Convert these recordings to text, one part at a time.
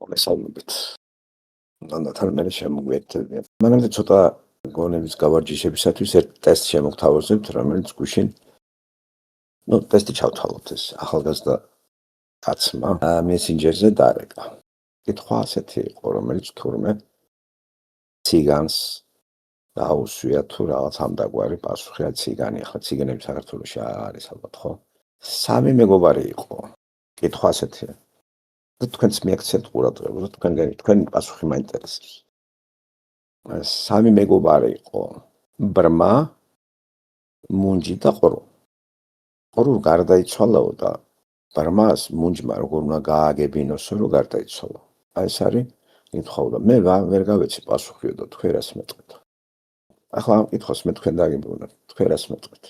მოგესალმებით. ნანათან მე შემოგვიერთებიან. მანამდე ცოტა გონების გავარჯიშებისათვის ერთ ტესტ შემოგთავაზებთ, რომელიც გუშინ ტესტი ჩავთვალოთ ეს ახალგაზრდა კაცმა მესენჯერზე დარეკა. კითხვა ასეთი იყო, რომელიც თურმე ციგანს დაუსვია თუ რაღაც ამდაგვარი პასუხი რა ციგანი, ახლა ციგანები საქართველოში არის ალბათ, ხო? სამი მეგობარი იყო. კითხვა ასეთია. თქვენს მიაქცევთ ყურადღება, თქვენ პასუხი მაინტერესებს. სამი მეგობარი იყო. ბრმა, მუნჯი და ყრუ. ყრუ გარდაიცვალაო და ბრმას მუნჯმა როგორ უნდა გააგებინოსო, რომ გარდაიცვალა. აი ეს არის კითხვა და მე ვერ გავეცი პასუხიო და თქვენ რას მეტყვით. ახლა ამ კითხვას მე თქვენ დაგიბრუნებთ, თქვენ რას მეტყვით.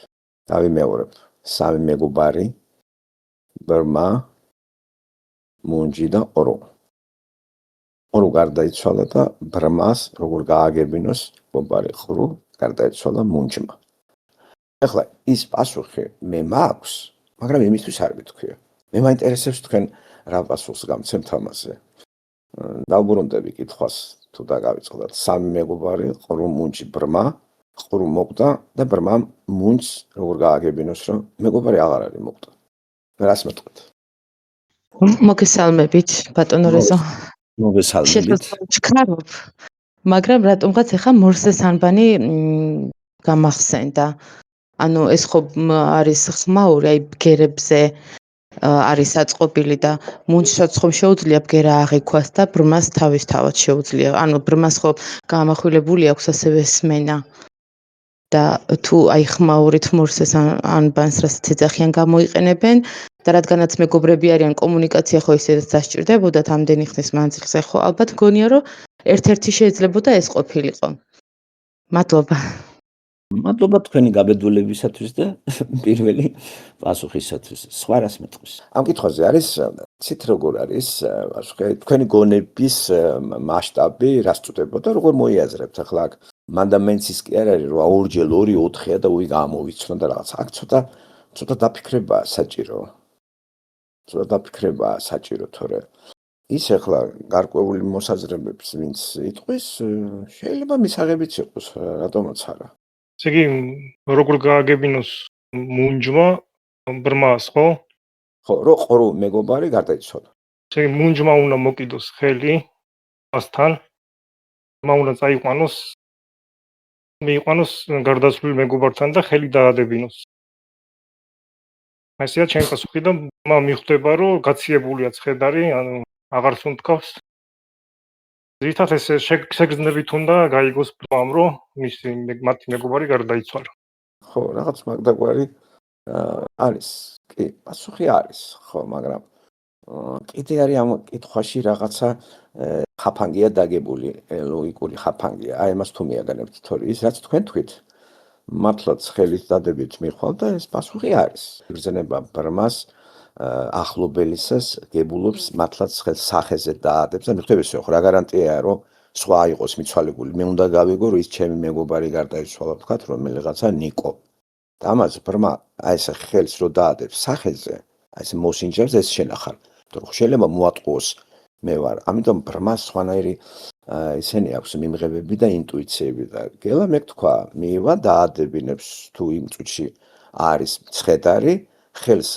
დავიმეორებ. სამი მეგობარი, ბრმა, მუნჯი და ყრუ. ყრუ გარდაიცვალა და ბრმას როგორ გააგებინოს მეგობარი ყრუ გარდაიცვალა მუნჯმა. ახლა ის პასუხი მე მაქვს, მაგრამ იმისთვის არ მეთქვია. მე მაინტერესებს თქვენ რა პასუხს გამცემთ ამაზე. დავუბრუნდები კითხვას თუ დაგავიწყდათ. სამი მეგობარი, ყრუ, მუნჯი, ბრმა, ყრუ მოკვდა და ბრმამ მუნჯს როგორ გააგებინოს, რომ მეგობარი აღარ არის მოკვდა. რას მეტყვით? მოგესალმებით, ბატონო რეზო. მოგესალმებით. შეგხარობ, მაგრამ რატომღაც ეხა მორსეს ანბანი გამახსენდა. ანუ ეს ხო არის ხმაური, აი ბგერებზე არის აწყობილი და მუნჯსაც ხომ შეუძლია ბგერა აღიქვას და ბრმას თავისთავად შეუძლია. ანუ ბრმას ხო გამახვილებული აქვს ასევე სმენა. და თუ აი ხმაურით მორსეს ანბანს რასაც ეძახიან გამოიყენებენ და რადგანაც მეგობრები არიან კომუნიკაცია ხო ისედაც დასჭირდებოდათ ამდენი ხნის მანძილზე ხო ალბათ გონია რომ ერთ-ერთი შეიძლებოდა ეს ყოფილიყო. მადლობა. მადლობა თქვენი გაბედულებისათვის და პირველი პასუხისათვის. სხვა რას მეტყვის? ამ კითხვაზე არის ცით როგორ არის პასუხი, თქვენი გონების მასშტაბი რას წუდებოდა, როგორ მოიაზრებთ ახლა აქ მანდამენტის კი არ არის რომ ორჯერ 2 4-ია და უი გამოვიცნო და რაღაც. აქ ცოტა დაფიქრებაა საჭირო. ცოტა დაფიქრებაა საჭირო, თორე ის ახლა გარკვეული მოსაზრებებს ვინც იტყვის, შეიძლება მისაღებიც იყოს, რატომაც არა. ესე იგი, როგორ გააგებინოს მუნჯმა ბრმას, ხო? ხო, რო ყრუ მეგობარი გარდაიცვალა. ესე იგი, მუნჯმა უნდა მოკიდოს ხელი მასთან, ბრმა უნდა წაიყვანოს გარდაცვლილ მეგობართან და ხელი დაადებინოს. აი ესეა ჩემი პასუხი და ბრმა მიხვდება, რომ გაციებულია ცხედარი, ანუ აღარ სუნთქავს. ზირთად ეს შეგრძნებით უნდა გაიგოს ბრმამ, რომ მათი მეგობარი გარდაიცვალა. ხო, რაღაც მაგდაგვარი არის. კი, პასუხი არის, ხო, მაგრამ კიდე არის ამ კითხვაში რაღაცა ხაფანგია დაგებული, ლოგიკური ხაფანგია. აი ამას თუ მიაგანებთ, თორე ის რაც თქვენ თქვით, მართლაც ხელით დადებით მიხვალ და ეს პასუხი არის. იგრძნება ბრმას ახლობელისას გებულობს მართლაც ხელს სახეზე დაადებს და მიხვდები ისე ხო რა გარანტიაა რომ სხვა იყოს მიცვალებული. მე უნდა გავიგო რომ ის ჩემი მეგობარი გარდაიცვალა ვთქვათ რომელიღაცა ნიკო. და ამას ბრმა აი ეს ხელს რო დაადებს სახეზე, აი ეს მოსინჯებს ეს შენახარ. თორე შეიძლება მოატყუოს მე ვარ. ამიტომ ბრმას სხვანაირი ისენი აქვს მიმღებები და ინტუიციები და გელა მე თქვა, მივა დაადებინებს თუ იმ წუთში არის ცხედარი, ხელს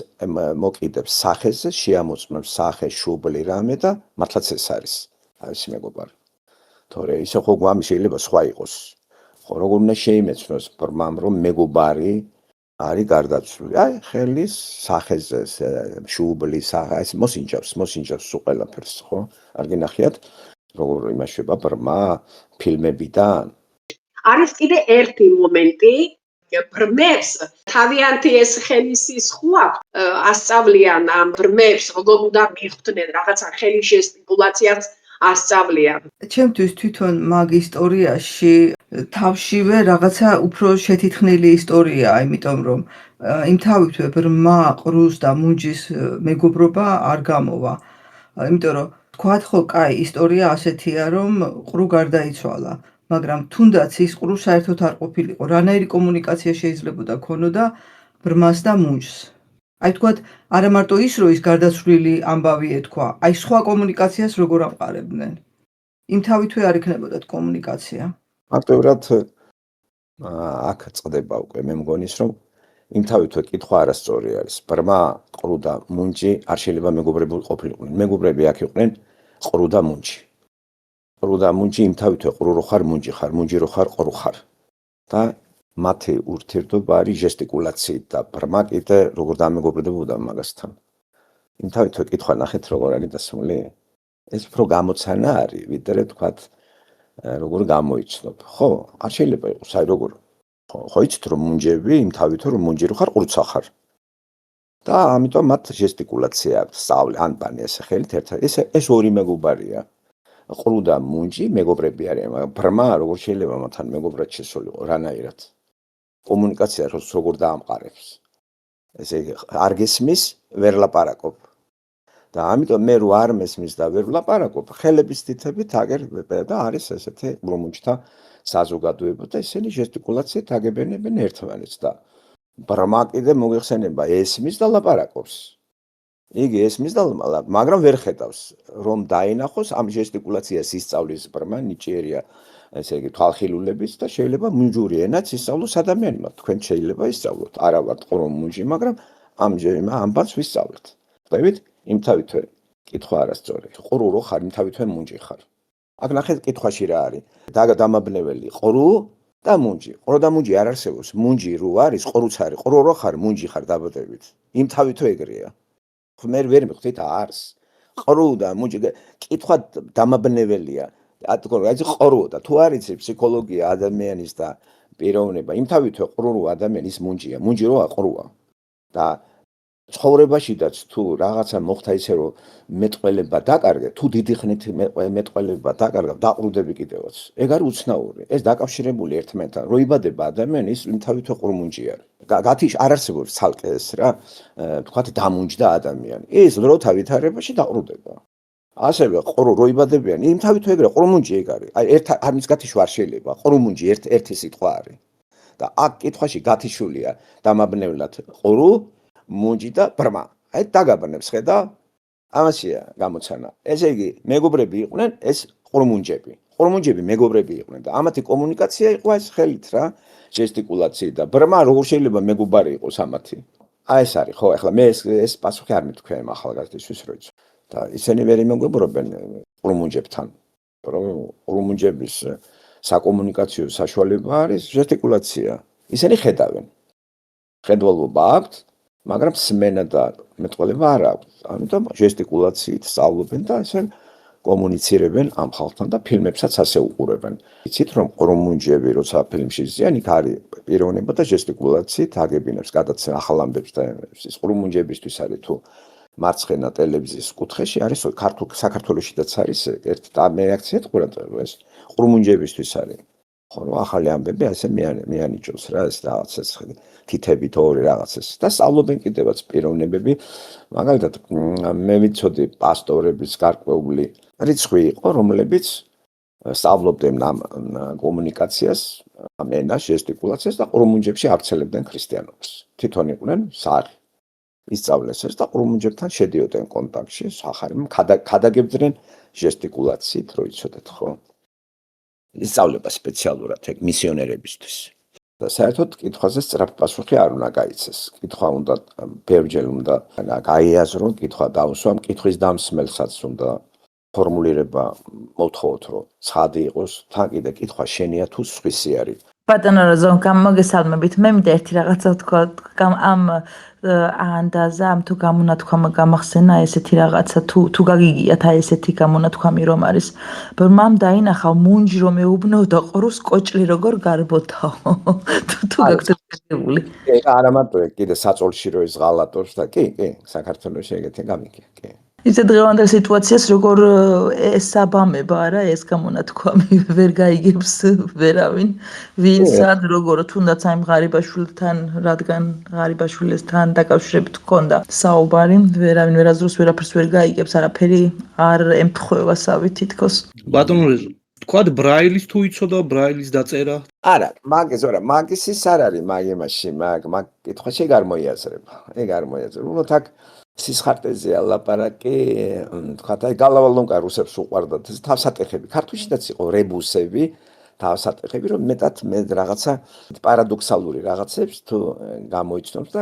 მოკიდებს სახეზე, შეამოწმებს სახე, შუბლი რამე და მართლაც ეს არის. აი ეს მეგობარი. თორე ისე ხო გვამი შეიძლება სხვა იყოს. ხო როგორ უნდა შეიმეცნოს ბრმამ რომ მეგობარი არის გარდაცვლილი. აი ხელის სახეზე შუბლი, სახე, ეს მოსინჯავს სულ ყველაფერს, ხო? არ გინახიათ როგორ იმაშება ბრმა ფილმებიდან? არის კიდე ერთი მომენტი, ბრმებს თავიანთი ეს ხელის ხუა ასწავლიან ამ ბრმებს როგორ უნდა მიხვდნენ რაღაცა ხელის ჟესტიკულაციას ასწავლიან. ჩემთვის თვითონ მაგ ისტორიაში თავშივე რაღაცა უფრო შეთითხნილი ისტორიაა, იმიტომ რომ იმთავითვე ბრმა, ყრუს და მუნჯის მეგობრობა არ გამოვა. იმიტომ რომ თქვათ ხო, კაი, ისტორია ასეთია, რომ ყრუ გარდაიცვალა. მაგრამ თუნდაც ის ყრუ საერთოდ არ ყოფილიყო. რანაირი კომუნიკაცია შეიძლებოდა ქონოდა ბრმას და მუნჯს. აი თქვათ, არა მარტო ის, რომ ის გარდაცვლილი ამბავი ეთქვა, აი სხვა კომუნიკაციას როგორ ამყარებდნენ? იმთავითვე არ იქნებოდათ კომუნიკაცია. მარტივად აქ წდება უკვე მე მგონი რომ იმთავითვე კითხვა არასწორი არის. ბრმა, ყრუ და მუნჯი არ შეიძლება მეგობრები ყოფილიყვნენ. მეგობრები აქ იყვნენ ყრუ და მუნჯი. ყრუ და მუნჯი იმთავითვე ყრუ რო ხარ, მუნჯი ხარ, მუნჯი რო ხარ, ყრუ ხარ. და მათი ურთიერთობა არის ჟესტიკულაციით და ბრმა კიდე როგორ დამეგობრდებოდა მაგასთან. იმთავითვე კითხვა ნახეთ როგორ არის დასმული. ეს უფრო გამოცანა არის, ვიდრე თქვათ როგორ გამოიცნობ. ხო, არ შეიძლება იყოს აი როგორ. ხო იცით რომ მუნჯები იმთავითვე რომ მუნჯი რო ხარ, ყრუცა ხარ. და ამიტომ მათ ჟესტიკულაცია აქვს, სწავლი, ანბანი ესე ხელით ერთად. ეს ორი მეგობარია. ყრუ და მუნჯი მეგობრები არიან, მაგრამ ბრმა როგორ შეიძლება მათთან მეგობრად შესულიყო რანაირად. კომუნიკაცია როგორ დაამყარებს. ესე იგი არ გესმის, ვერ ლაპარაკობ. და ამიტომ მე რო არ მესმის და ვერ ვლაპარაკობ, ხელების თითებით აგერ და არის ესეთი ყრუმუნჯთა საზოგადოება და ისინი ჟესტიკულაციით აგებენებენ ერთმანეთს და ბრმა კიდე მოიხსენება ესმის და ლაპარაკობს. იგი ესმის და მაგრამ ვერ ხედავს რომ დაინახოს ამ ჟესტიკულაციას ისწავლის ბრმა ნიჭიერია ესე იგი თვალხილულების და შეიძლება მუნჯური ენაც ისწავლოს ადამიანმა. თქვენ შეიძლება ისწავლოთ. არა ვართ ყრუმუნჯი, მაგრამ ამ ბანს ვისწავლეთ. ხვდებით? იმთავითვე კითხვა არასწორი. ყრუ რო ხარ, იმთავითვე მუნჯი ხარ. აქ ნახეთ კითხვაში რა არის. დამაბნეველი ყრუ და მუნჯი. ყრუ და მუნჯი არ არსებობს. მუნჯი რო არის, ყრუც არის. ყრუ რო ხარ, მუნჯი ხარ დაბადებით. იმთავითვე ეგრეა. მე ვერ მივხვდით არს. ყრუ და მუნჯი კითხვა დამაბნეველია. აი ყრუ და თუ არ იცი ფსიქოლოგია ადამიანის და პიროვნება, იმთავითვე ყრუ რო ადამიანის მუნჯია. მუნჯი როა ყრუა. და ცხოვრებაშიდაც თუ რაღაცა მოხდა ისე რომ მეტყველება დაკარგე, თუ დიდი ხნით მეტყველება დაკარგა, დაყრუდები კიდევაც. ეგ არის უცნაური. ეს დაკავშირებული ერთმანეთთან. რო იბადება ადამიანი, ის იმთავითვე ყრუმუნჯი არის. გათიშ არ არსებობს ცალკე ეს რა, თქვათ დამუნჯდა ადამიანი. ის დროთა ვითარებაში დაყრუდება. ასევე ყრუ რო იბადებიან, იმთავითვე ეგრე ყრუმუნჯი ეგ არის. აი ერთ ამის გათიშვა არ შეიძლება. ყრუმუნჯი ერთი სიტყვა არის. და აქ კითხვაში გათიშულია დამაბნევლად ყრუ მუნჯი და ბრმა. აი დაგაბნებს ხედა? ამაშია გამოცანა. ესე იგი, მეგობრები იყვნენ ეს ყრუმუნჯები. ყრუმუნჯები მეგობრები იყვნენ და ამათი კომუნიკაცია იყო ეს ხელით რა, ჟესტიკულაციით და ბრმა როგორ შეიძლება მეგობარი იყოს ამათი? აი ეს არის, ხო, ახლა მე ეს პასუხი არ მithქვენ ახალგაზრდისთვის რო იცი. და ისინი ვერ იმეგობრობენ ყრუმუნჯებთან. რომ ყრუმუნჯების საკომუნიკაციო საშუალება არის ჟესტიკულაცია. ისინი ხედავენ. ხედველობა აქვთ, მაგრამ სმენა და მეტყველება არ აქვს. ამიტომ ჟესტიკულაციით სწავლობენ და ესე კომუნიცირებენ ამ ხალხთან და ფილმებსაც ასე უყურებენ. იცით რომ ყრუმუნჯები როცა ფილმში ზიან, იქ არის პიროვნება და ჟესტიკულაციით აგებინებს გადაცემა ახალ ამბებს და ის ყრუმუნჯებისთვის არის თუ მარცხენა ტელევიზიის კუთხეში არის საქართველოშიდაც არის ერთ და მე რეაქციად ყურადღება ეს ყრუმუნჯებისთვის არის. ხო, ახალი ამბები ასე მიანიჭოს რა ეს რაღაცას თითებით ორი რაღაცას და სწავლობენ კიდევაც პიროვნებები. მაგალითად, მე ვიცოდი პასტორების გარკვეული რიცხვი იყო, რომლებიც სწავლობდნენ ამ კომუნიკაციას, ამ ენას, ჟესტიკულაციას და ყრუმუნჯებში ავრცელებდნენ ქრისტიანობას. თვითონ იყვნენ სარი. ისწავლეს ეს და ყრუმუნჯებთან შედიოდნენ კონტაქტში, სახარი ქადაგებდნენ ჟესტიკულაციით, რო იცოდეთ, ხო? ისწავლება სპეციალურად ეგ მისიონერებისთვის. და საერთოდ კითხვაზე სწრაფ პასუხი არ უნდა გაიცეს. კითხვა უნდა ბევრჯერ უნდა გაიაზრო, კითხვა დაუსვა, კითხვის დამსმელსაც უნდა ფორმულირება მოთხოვოთ, რომ ცხადი იყოს, თან კიდე კითხვა შენია თუ სხვისი არის. ბატონო როზო, მოგესალმებით. მე მინდა ერთი რაღაცა თქვა ამ ანდაზა ამ თუ გამონათქვამა გამახსენა ესეთი რაღაცა თუ გაგიგიათ აი ესეთი გამონათქვამი რომ არის ბრმამ დაინახა მუნჯი რომ ეუბნო და ყრუს კოჭლი როგორ გარბოთაო თუ გაგწევებული არა მარტო კიდე საწოლში რო ის ღალატობს და კი საქართველოს ეგეთი გამიგია კი ისე დღევანდელ სიტუაციას როგორ ესაბამება არა ეს გამონათქვამი ვერ გაიგებს ვერავინ ვინსად როგორ თუნდაც აი ღარიბაშვილთან რადგან ღარიბაშვილესთან დაკავშირებით ჰქონდა საუბარი ვერავინ ვერაზროს ვერაფერს ვერ გაიგებს არაფერი არ ემთხვევა სავით თითქოს ბატონო თქვათ ბრაილის თუ იცოდა ბრაილის დაწერა? არა, მაგის ის არ არის იმაში, მაგ კითხვაში ეგ არ მოიაზრება. უბრალოდ აქ სისხარტეზეა ლაპარაკი, თქვათ აი გალავალონკა რუსებს უყვარდათ, თავსატეხები, ქართულშიც იყო რებუსები, თავსატეხები, რომ მეტად რაღაცა პარადოქსალური რაღაცებს თუ გამოიცნობს და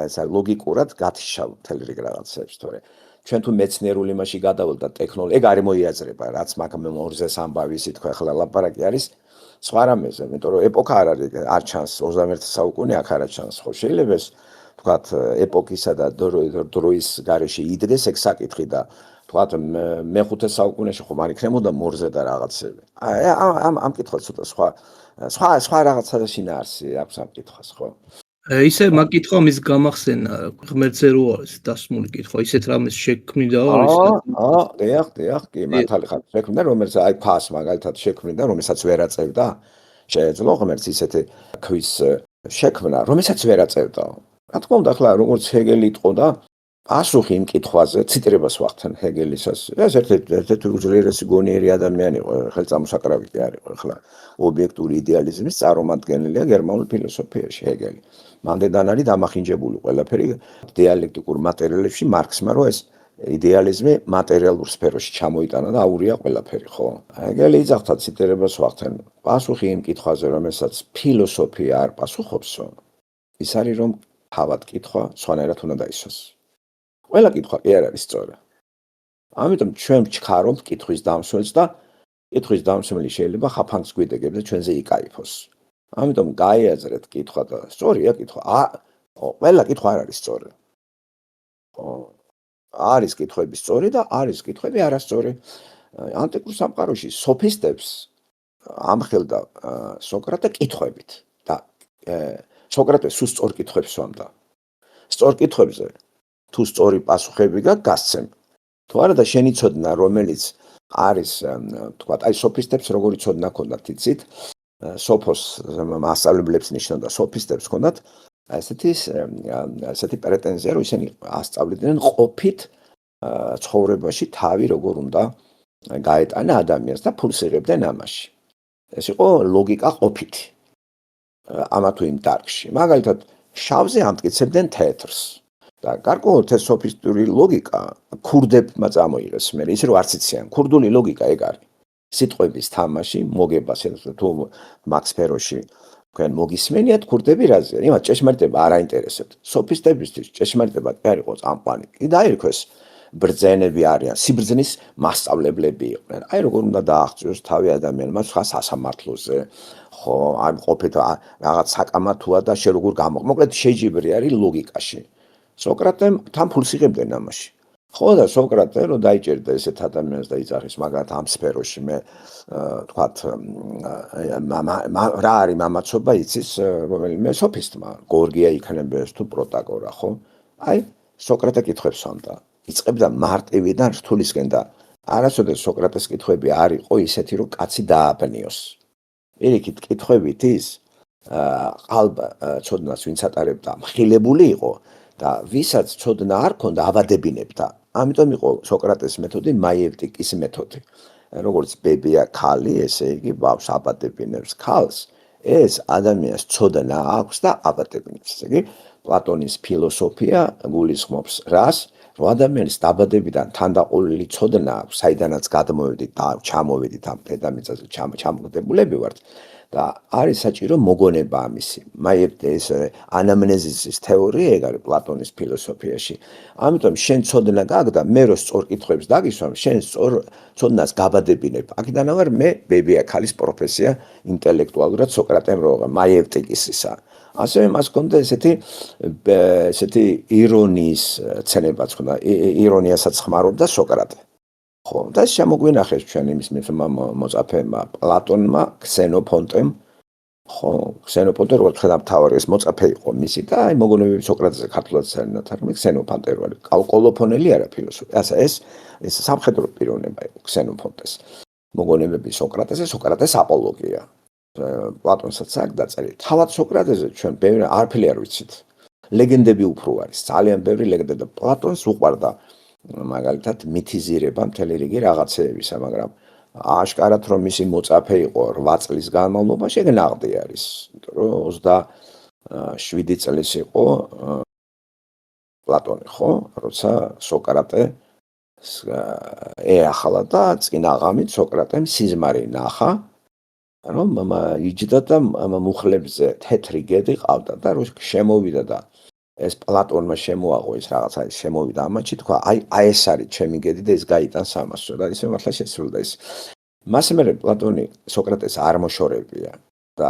ესა ლოგიკურად გათიშავ მთელ რიგ რაღაცებს, თორე ჩვენ თუ მეცნიერულ იმაში გადავალთ და ტექნოლოგია, ეგ არ მოიაზრება, რაც მაგ ორზეს ამბავი ისე თქვა, ახლა ლაპარაკი არის სხვა რამეზე, იმიტომ რომ ეპოქა არ ჩანს 21 საუკუნე აქ არ ჩანს, ხო შეიძლება ეს თქვათ ეპოქისა და დროის გარეშე იდგეს ეგ საკითხი და თქვათ მე-5 საუკუნეში ხომ არ იქნებოდა მორზე და რაღაცები. ამ კითხვას ცოტა სხვა რაღაცა შინაარსი აქვს ამ კითხვას, ხო? ისე მაგ კითხვა მის გამახსენა ღმერთზე რო არის დასმული კითხვა, ისეთ რამეს შექმნიდა არის? დიახ, კი, მართალი ხარ, შექმნიდა, რომელიც აი ფას მაგალითად შექმნიდა, რომელსაც ვერ აწევდა. შეეძლო ღმერთს ისეთი ქვის შექმნა, რომელსაც ვერ აწევდა. რა თქმა უნდა, ახლა როგორც ჰეგელი იყო და პასუხი იმ კითხვაზე, ციტრებას ვახდენ ჰეგელისას. ეს ერთ-ერთი უძლიერესი გონიერი ადამიანი იყო, ხელწამოსაკრავი კი არ იყო, ახლა ობიექტური იდეალიზმის წარმომადგენელია გერმანულ ფილოსოფიაში ჰეგელი. მანდედან არის დამახინჯებული ყველაფერი დიალექტიკურ მატერიალებში მარქსმა, რომ ეს იდეალიზმი მატერიალურ სფეროში ჩამოიტანა და აურია ყველაფერი, ხო? ჰეგელი იძახდა ციტრებას ვახდენ. პასუხი იმ კითხვაზე, რომელსაც ფილოსოფია არ პასუხობსო, ის არის რომ თავად კითხვა სხვანაირად უნდა დაისვას. ყველა კითხვა კი არ არის სწორი. ამიტომ ჩვენ ვჩქარობთ კითხვის დამსვლელს და კითხვის დამსვლელი შეიძლება ხაფანგს გვიდეგებს და ჩვენზე იკაიფოს. ამიტომ გაიაზრეთ კითხვა და სწორია კითხვა. ყველა კითხვა არ არის სწორი. არის კითხვები სწორი და არის კითხვები არასწორი. ანტიკურ სამყაროში სოფისტებს ამხელდა სოკრატე კითხვებით და სოკრატე სულ სწორ კითხვებს სვამდა. სწორ კითხვებზე თუ სწორი პასუხები გასცემ. თუ არა და შენი ცოდნა, რომელიც არის, თქვათ, აი სოფისტებს როგორი ცოდნა ჰქონდათ, იცით? სოფოს მასწავლებლებს ნიშნავდა სოფისტებს ჰქონდათ ესეთი პრეტენზია, რომ ისინი ასწავლიდნენ ყოფით ცხოვრებაში თავი როგორ უნდა გაეტანა ადამიანს და ფულს იღებდნენ ამაში. ეს იყო ლოგიკა ყოფითი. ამა თუ იმ დარგში. მაგალითად, შავზე ამტკიცებდნენ თეთრს. და გარკვეულად ეს სოფისტური ლოგიკა ქურდებმა წამოიღეს მე, ისე რომ არც იციან, ქურდული ლოგიკა ეგ არის. სიტყვების თამაში, მოგება, თუ მაქს ფეროში თქვენ მოგისმენიათ ქურდები რაზეა? იმათ ჭეშმარიტება არ აინტერესებთ. სოფისტებისთვის ჭეშმარიტება კი არ იყო წამყვანი. კი დაირქვეს ბრძენები არიან, სიბრძნის მასწავლებლები იყვნენ. აი როგორ უნდა დააღწიოს თავი ადამიანმა სხვა სასამართლოზე. ხო, აი ყოფით რაღაც საკამათოა და შე როგორ გამოყ. მოკლედ შეჯიბრი არის ლოგიკაში. სოკრატემ თან ფულს იღებდნენ ამაში. ხო და სოკრატე რო დაიჭერდა ესეთ ადამიანს და იძახეს მაგათ ამ სფეროში მე თქვათ რა არის მამაცობა იცის რომელიმე სოფისტმა გორგია იქნებდეს თუ პროტაგორა ხო? აი სოკრატე კითხვებს სვამდა. იწყებდა მარტივიდან რთულისკენ და არასოდეს სოკრატეს კითხვები არ იყო ისეთი რომ კაცი დააბნიოს. პირიქით კითხვებით ის ყალბ ცოდნას ვინც ატარებდა მხილებული იყო და ვისაც ცოდნა არ ქონდა აბადებინებდა. ამიტომ იყო სოკრატეს მეთოდი მაიევტიკის მეთოდი. როგორც ბებია ქალი, ესე იგი ბავშვს აბადებინებს ქალს, ეს ადამიანს ცოდნა აქვს და აბადებინებს. ესე იგი პლატონის ფილოსოფია გულისხმობს რას? რომ ადამიანის დაბადებიდან თანდაყოლილი ცოდნა აქვს, საიდანაც გადმოვედით და ჩამოვედით ამ დედამიწაზე ჩამოგდებულები ვართ და არის საჭირო მოგონება ამისი. მაიევტის ანამნეზისის თეორია ეგ არის პლატონის ფილოსოფიაში. ამიტომ შენ ცოდნა გაქვს და მე რო სწორ კითხვებს დაგისვამ, შენ სწორ ცოდნას გაბადებინებ. აქედანავარ მე ბებია ქალის პროფესია ინტელექტუალურად სოკრატემ რო მაიევტიკისისა. ასევე მას ჰქონდა ესეთი ირონიის ცნებაც ხონდა, ირონიასაც ხმარობდა სოკრატე. ხო, და შემოგვინახეს ჩვენ იმის მოწაფეებმა პლატონმა, ქსენოფონტემ. ხო, ქსენოფონტე როგორც ხედავ თავარი ეს მოწაფე იყო მისი და აი მოგონებები სოკრატეზე ქართულად წერნათ, მაგრამ ქსენოფონტე რო არის, კოლოფონელი არა ფილოსოფი. ეს სამხედრო პიროვნება იყო ქსენოფონტეს. მოგონებები სოკრატეზე, სოკრატეს აპოლოგია. პლატონსაც აქ დაწერილი. თავად სოკრატეზე ჩვენ ბევრი არაფერი არ ვიცით. ლეგენდები უფრო არის, ძალიან ბევრი ლეგენდა და პლატონს უყვარდა მაგალითად მითიზირება მთელი რიგი რაღაცეებისა, მაგრამ აშკარად რომ მისი მოწაფე იყო 8 წლის განმავლობაში, ეგ ნაღდი არის. იმიტომ რომ 27 წლის იყო პლატონი, ხო? როცა სოკრატე ეახლა და წინა ღამით სოკრატემ სიზმარი ნახა, რომ იჯდა და მუხლებზე თეთრი გედი ყავდა და რო შემოვიდა და ეს პლატონმა შემოაღო ეს რაღაცა შემოვიდა ამაში თქვა აი ეს არის ჩემი გედი და ეს გაიტანს ამას და ისე მართლა შესრულდა ის. მას მერე პლატონი სოკრატეს არ მოშორებია და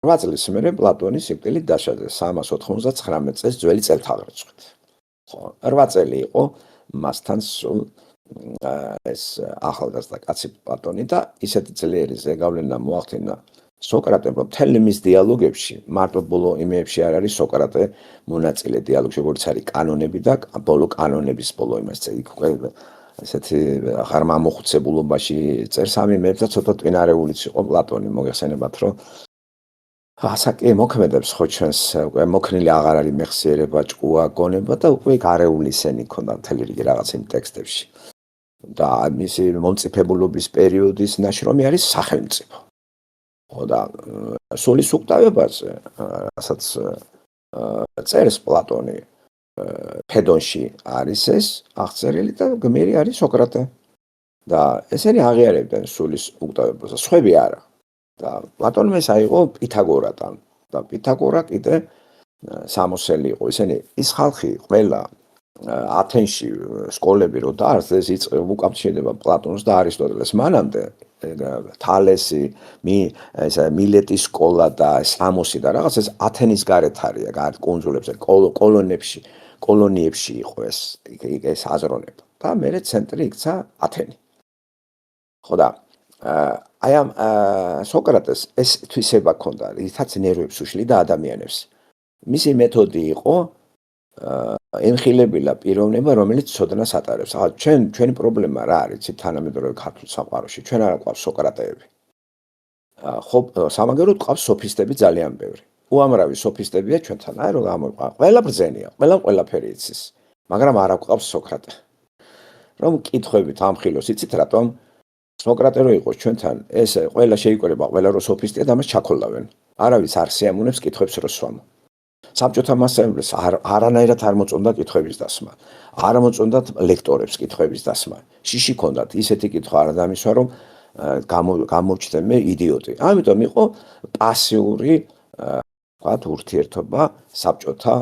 8 წლის მერე პლატონი სიკვდილით დაშადეს 399 წელს ძველი წელთაღრიცხვით. ხო, 8 წელი იყო მასთან სულ ეს ახალგაზრდა კაცი პლატონი და ისეთი ძლიერი ზეგავლენა მოახდინა სოკრატემ, რომ მთელი მის დიალოგებში მარტო ბოლო იმეებში არ არის სოკრატე მონაწილე დიალოგში, როგორც არის კანონები და ბოლო კანონების ბოლო იმას იქ უკვე ესეთი ღარმა მოხუცებულობაში წერს ამ იმებს და ცოტა ტვინარეულიც იყო პლატონი, მოგეხსენებათ რომ ასაკი მოქმედებს ხო ჩვენს უკვე მოქნილი აღარ არის მეხსიერება, ჭკუა, გონება და უკვე გარეული სენი ქონდა მთელი რიგი რაღაც იმ ტექსტებში. და მისი მომწიფებულობის პერიოდის ნაშრომი არის სახელმწიფო. ხო და სულის უკტავებაზე, რასაც წერს პლატონი ფედონში არის ეს აღწერილი და გმირი არის სოკრატე. და ესენი აღიარებდნენ სულის უკტავებაზე, სხვები არა. და პლატონმა ეს აიღო პითაგორადან და პითაგორა კიდე სამოსელი იყო. ისინი ის ხალხი ყველა ათენში სკოლები რო დაარსეს უკავშირდება პლატონს და არისტოტელეს მანამდე თალესი, მილეტის სკოლა და სამოსი და რაღაც ეს ათენის გარეთ არის, გარეთ კუნძულებზე, კოლონიებში იყო ეს აზროვნება. და მერე ცენტრი იქცა ათენი. ხო და აი ამ სოკრატეს ეს თვისება ჰქონდა, რითაც ნერვებს უშლიდა ადამიანებს. მისი მეთოდი იყო ემხილებილა პიროვნება, რომელიც ცოდნას ატარებს. ჩვენი პრობლემა რა არის თანამედროვე ქართულ სამყაროში? ჩვენ არ გვყავს სოკრატეები. ხო, სამაგეროდ გვყავს სოფისტები ძალიან ბევრი. უამრავი სოფისტებია ჩვენთან, აი რომ გამოიყვა. ყველა ბრძენია, ყველაფერი იცის, მაგრამ არ გვყავს სოკრატე. რომ კითხვებით ამხილოს, იცით რატომ? სოკრატე რო იყოს ჩვენთან, ეს ყველა შეიკრება, ყველა რო სოფისტია და მას ჩაქოლავენ. არავის არ შეამუნებს კითხვებს რო სვამო. საბჭოთა მასწავლებლებს არანაირად არ მოწონდა კითხვების დასმა. არ მოწონდათ ლექტორებს კითხვების დასმა. შიში ქონდათ ისეთი კითხვა არ დამისვა, რომ გამოჩნდე მე იდიოტი. ამიტომ იყო პასიური, ვთქვათ, ურთიერთობა საბჭოთა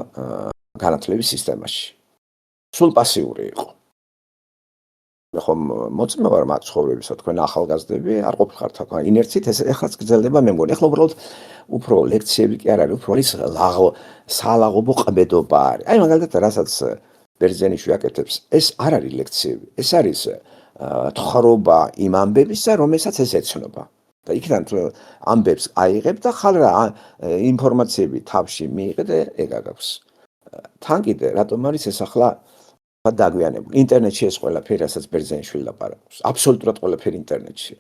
განათლების სისტემაში. სულ პასიური იყო. ხომ მოწმე ვარ მათ ცხოვრებისა, თქვენ ახალგაზრდები არ ყოფილიყართ აქ ინერცით, ეს ეხლაც გრძელდება მე მგონი. ეხლა უბრალოდ უფრო ლექციები კი არ არის, უფრო ის სალაღობო ყბედობა არის. აი მაგალითად რასაც ბერძენიშვილი აკეთებს, ეს არ არის ლექციები, ეს არის თხრობა იმ ამბებისა, რომელსაც ეს ეცნობა. და იქიდან ამბებს აიღებ და ხალ რა ინფორმაციები თავში მიიღე და ეგ აგავს. თან კიდე რატომ არის ეს ახლა დაგვიანებული. ინტერნეტში ეს ყველაფერი, რასაც ბერძენიშვილი ლაპარაკობს. აბსოლუტურად ყველაფერი ინტერნეტში.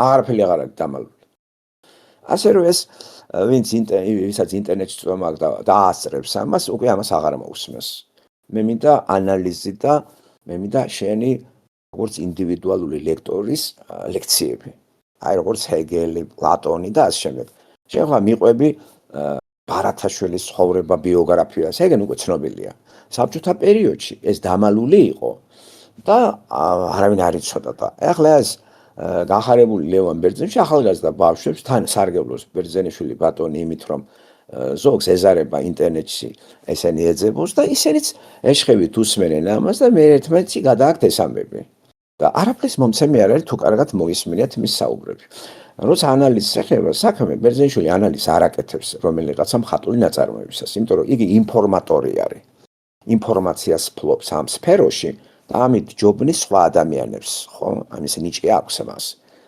აღარაფერი აღარ არის დამალული. ასე რომ ეს ვისაც ინტერნეტში წვემა და აასწრებს ამას, უკვე ამას აღარ მოусმენს. მე მინდა ანალიზი და მე მინდა შენი როგორც ინდივიდუალური ლექტორის ლექციები. აი როგორც ჰეგელი, პლატონი და ასე შემდეგ. შეხლა მიყვები ბარათაშვილის ცხოვრება, ბიოგრაფია, ეგენ უკვე ცნობილია. საბჭოთა პერიოდში ეს დამალული იყო და არავინ არ იცოდა და ახლა ეს გახარებული ლევან ბერძენიშვილი ახალგაზრდა ბავშვებს თან სარგებლობს ბერძენიშვილი ბატონი იმით რომ ზოგს ეზარება ინტერნეტში ესენი ეძებოს და ისინიც ეშხებით უსმენენ ამას და მე ერთმანეთში გადააქვთ ეს ამბები და არაფრის მომცემი არ არის თუ კარგად მოისმინეთ მის საუბრები. როცა ანალიზს ეხება საქმე, ბერძენიშვილი ანალიზს არ აკეთებს რომელიღაცა მხატვრული ნაწარმოებისას, იმიტომ რომ იგი ინფორმატორი არის. ინფორმაციას ფლობს ამ სფეროში და ამით ჯობნის სხვა ადამიანებს, ხო? ამის ნიჭი აქვს მას.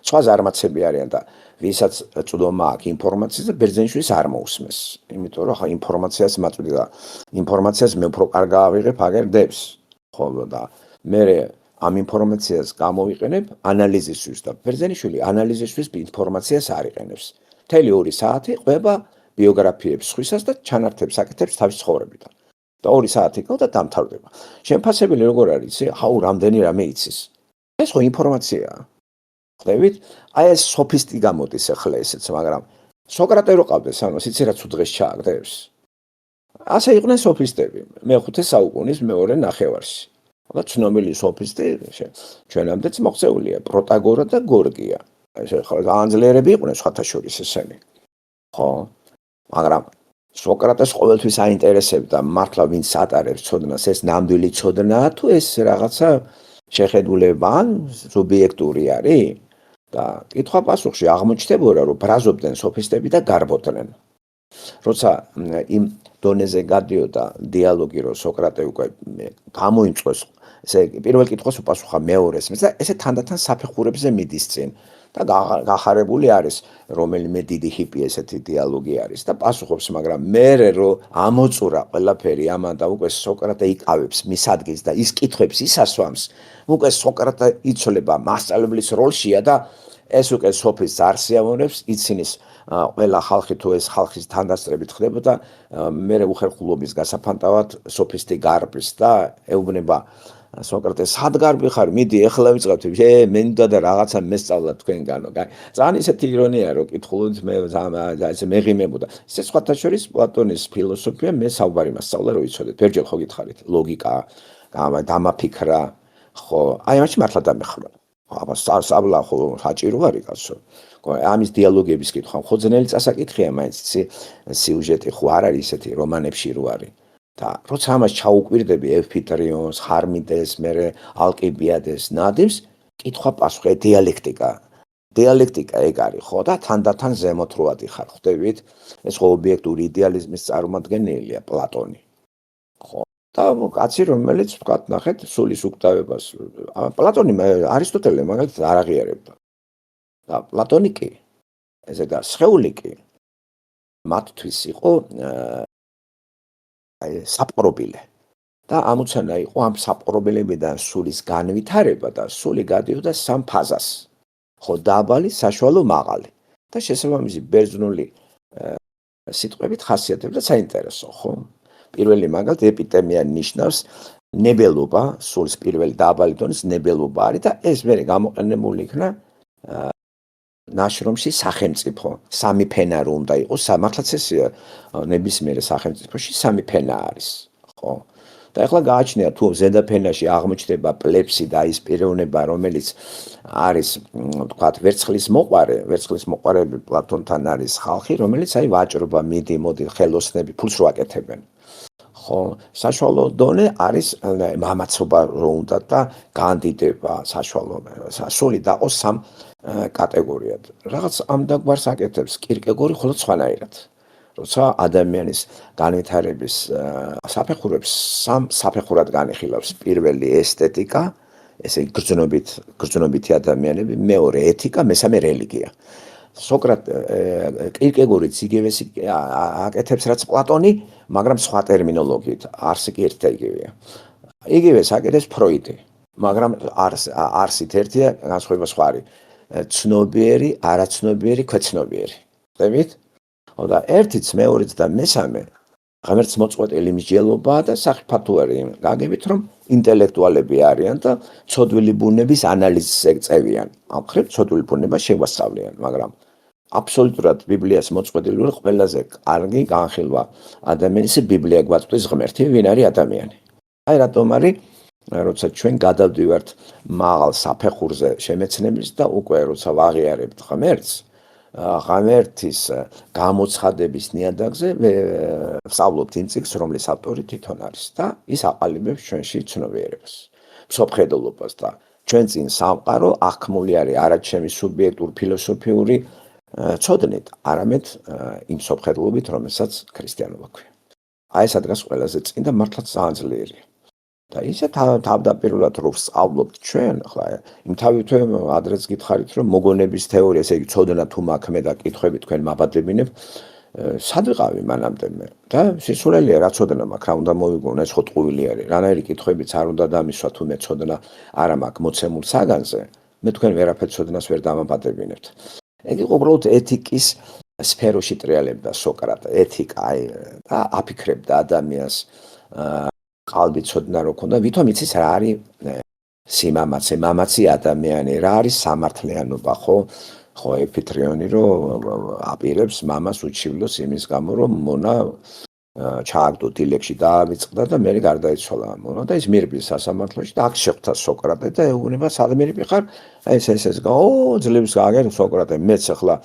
სხვა ზარმაცები არიან და ვისაც წვდომა აქვს ინფორმაციაზე, ბერძენიშვილს არ მოусმეს. იმიტომ რომ ხა ინფორმაციას მაწვდი და ინფორმაციას მე უფრო კარგ ავიღებ აგერ დებს. ხო და მე ამ ინფორმაციას გამოვიყენებ ანალიზისთვის და ბერძენიშვილი ანალიზისთვის ინფორმაციას არ იყენებს. მთელი 2 საათი ყვება ბიოგრაფიებს სხვისას და ჩანართებს აკეთებს თავის ცხოვრებიდან. და 2 საათი გქონდა და დამთავრდება. შემფასებელი როგორ არის? აუ, რამდენი რამე იცის. ეს ხო ინფორმაციაა. ხვდებით? აი ეს სოფისტი გამოდის ახლა ესეც, მაგრამ სოკრატე რო ყავდეს, ანუ სიცი რაც უდღეს ჩააგდებს. ასე იყვნენ სოფისტები. მე-5 საუკუნის მეორე ნახევარში. და ცნობილი სოფისტი ჩვენამდეც მოღწეულია, პროტაგორა და გორგია. ეს ახლა განძლიერები იყვნენ სხვათა შორის ესენი. ხო? მაგრამ სოკრატეს ყოველთვის აინტერესებდა მართლა ვინც ატარებს ცოდნას, ეს ნამდვილი ცოდნაა თუ ეს რაღაცა შეხედულება ან სუბიექტური არის? და კითხვა პასუხში აღმოჩნდებოდა, რომ ბრაზობდნენ სოფისტები და გარბოდნენ. როცა იმ დონეზე გადიოდა დიალოგი, რომ სოკრატე უკვე გამოიმწვეს, ესე პირველ კითხვას უპასუხა მეორეს, და ესე თანდათან საფეხურებზე მიდის წინ და გახარებული არის რომელიმე დიდი ჰიპი ესეთი დიალოგი არის და პასუხობს, მაგრამ მერე რომ ამოწურა ყველაფერი ამან და უკვე სოკრატე იკავებს მის ადგილს და ის კითხვებს ისასვამს, უკვე სოკრატე იცოლება მასწავლებლის როლშია და ეს უკვე სოფისტს არ სიამოვნებს, ცინის ყველა ხალხი თუ ეს ხალხის თანდასწრებით ხდებოდა, მერე უხერხულობის გასაფანტავად სოფისტი გარბის და ეუბნება სოკრატეს, სად გარბი ხარ? მიდი ეხლა ვიწყებთ. მე მინდა და რაღაცა მესწავლა თქვენგანო. ძალიან ისეთი ირონია რომ კითხულობთ მე ესე მეღიმებოდა. ისე სხვათა შორის პლატონის ფილოსოფია მე საუბარი მასწავლა რო იცოდეთ. ბერჯერ ხო გითხარით ლოგიკა, დამაფიქრა, ხო, აი მაშინ მართლა დამეხმარა. აბა სწავლა ხო საჭირო არის კაცო. ამის დიალოგების კითხვა ხო ძნელი წასაკითხია მაინც სიუჟეტი ხო არ არის ისეთი რომანებში რო არის. და როცა ამას ჩაუკვირდები ევფიტრიონს, ხარმიდეს, მერე ალკიბიადეს, ნადიმს, კითხვა პასუხი დიალექტიკა. დიალექტიკა ეგ არის ხო და თანდათან ზემოთ რო ადიხარ, ხვდებით? ეს ხო ობიექტური იდეალიზმის წარმომადგენელია პლატონი. ხო. და კაცი რომელიც ვთქვათ, ნახეთ, სულის უკვდავებას. პლატონი არისტოტელე მაგალითად არ აღიარებდა. და პლატონი კი, ესე და სხეული კი მათთვის იყო საპყრობილე და ამოცანა იყო ამ საპყრობილებიდან სულის განვითარება და სული გადიოდა სამ ფაზას. ხო, დაბალი, საშუალო, მაღალი. და შესაბამისი ბერძნული სიტყვებით ხასიათებდა საინტერესო, ხო? პირველი მაგალითად ეპიტემია ნიშნავს ნებელობა, სულის პირველი დაბალი დონის ნებელობა არის და ეს მერე გამოყენებული იქნა ნაშრომში სახელმწიფო. სამი ფენა რომ უნდა იყოს, მართლაც ეს ნებისმიერ სახელმწიფოში სამი ფენა არის, ხო? და ახლა გააჩნია თუ ზედა ფენაში აღმოჩნდება პლებსი და ის პიროვნება, რომელიც არის, ვთქვათ, ვერცხლის მოყვარები პლატონთან არის ხალხი, რომელიც აი ვაჭრობა, მიდი, მოდი, ხელოსნები ფულს რო აკეთებენ. ხო, საშუალო დონე არის მამაცობა რო უნდა და განდიდება საშუალო, სული დაყოს სამ კატეგორიად. რაღაც ამ დაგვარს აკეთებს კირკეგორი ხოლო სხვანაირად. როცა ადამიანის განვითარების საფეხურებს სამ საფეხურად განიხილავს. პირველი ესთეტიკა, ესე გრძნობითი ადამიანები, მეორე ეთიკა, მესამე რელიგია. კირკეგორიც იგივეს აკეთებს რაც პლატონი, მაგრამ სხვა ტერმინოლოგიით, არსი კი ერთ და იგივეა. იგივეს აკეთებს ფროიდი, მაგრამ არსით ერთია, განსხვავება სხვა არის. ცნობიერი, არაცნობიერი, ქვეცნობიერი. ხვდებით? და ერთიც, მეორეც და მესამე ღმერთს მოწყვეტილი მსჯელობაა და საფათო არის გაგებით, რომ ინტელექტუალები არიან და ცოდვილი ბუნების ანალიზს ეწევიან. ამ ხრივ ცოდვილი ბუნება შევასწავლიან, მაგრამ აბსოლუტურად ბიბლიას მოწყვეტილი ვარ ყველაზე კარგი განხილვა ადამიანის ბიბლია გვაწვდის ღმერთი, ვინ არის ადამიანი. აი რატომ არის როცა ჩვენ გადავდივართ მაღალ საფეხურზე შემეცნების და უკვე როცა ვაღიარებთ ღმერთს, ღმერთის გამოცხადების ნიადაგზე ვსწავლობთ იმ წიგნს, რომლის ავტორი თვითონ არის და ის აყალიბებს ჩვენში ცნობიერებას, მსოფლმხედველობას და ჩვენ წინ სამყარო აღქმული არის არა ჩემი სუბიექტური ფილოსოფიური ცოდნით, არამედ იმ მსოფლმხედველობით, რომელსაც ქრისტიანობა ქვია. აი ეს ადგას ყველაზე წინ და მართლაც ძალიან ძლიერია. და ისე თავდაპირველად რო ვსწავლობთ ჩვენ, ახლა იმ თავით ადრეც გითხარით, რომ მოგონების თეორია, ესე იგი ცოდნა თუ მაქმე და კითხვები თქვენ მაბადებინებთ, სად ვიყავი მანამდე მე? და სისულელია რა ცოდნა მაქვს, რა უნდა მოვიგონო, ეს ხო ტყუილი არის. რანაირი კითხვებიც არ უნდა დამისვა თუ მე ცოდნა არ მაქვს მოცემულ საგანზე, მე თქვენ ვერაფერ ცოდნას ვერ დამაბადებინებთ. ეგ იყო უბრალოდ ეთიკის სფეროში ტრიალებდა სოკრატე, ეთიკა და აფიქრებდა ადამიანს qalbi ცოდნა რო ქონდა, ვითომ იცის რა არის სიმამაცე, მამაცი ადამიანი, რა არის სამართლიანობა, ხო ეფიტრიონი რომ აპირებს მამას უჩივლოს იმის გამო რომ მონა ჩააგდო დილეგში დაავიწყდა და მე გარდაიცვალა მონა და ის მირბის სასამართლოში და აქ შეხვდა სოკრატე და ეუბნება სადმირები ხარ ეს ძლებს გაგერ სოკრატე მეც ახლა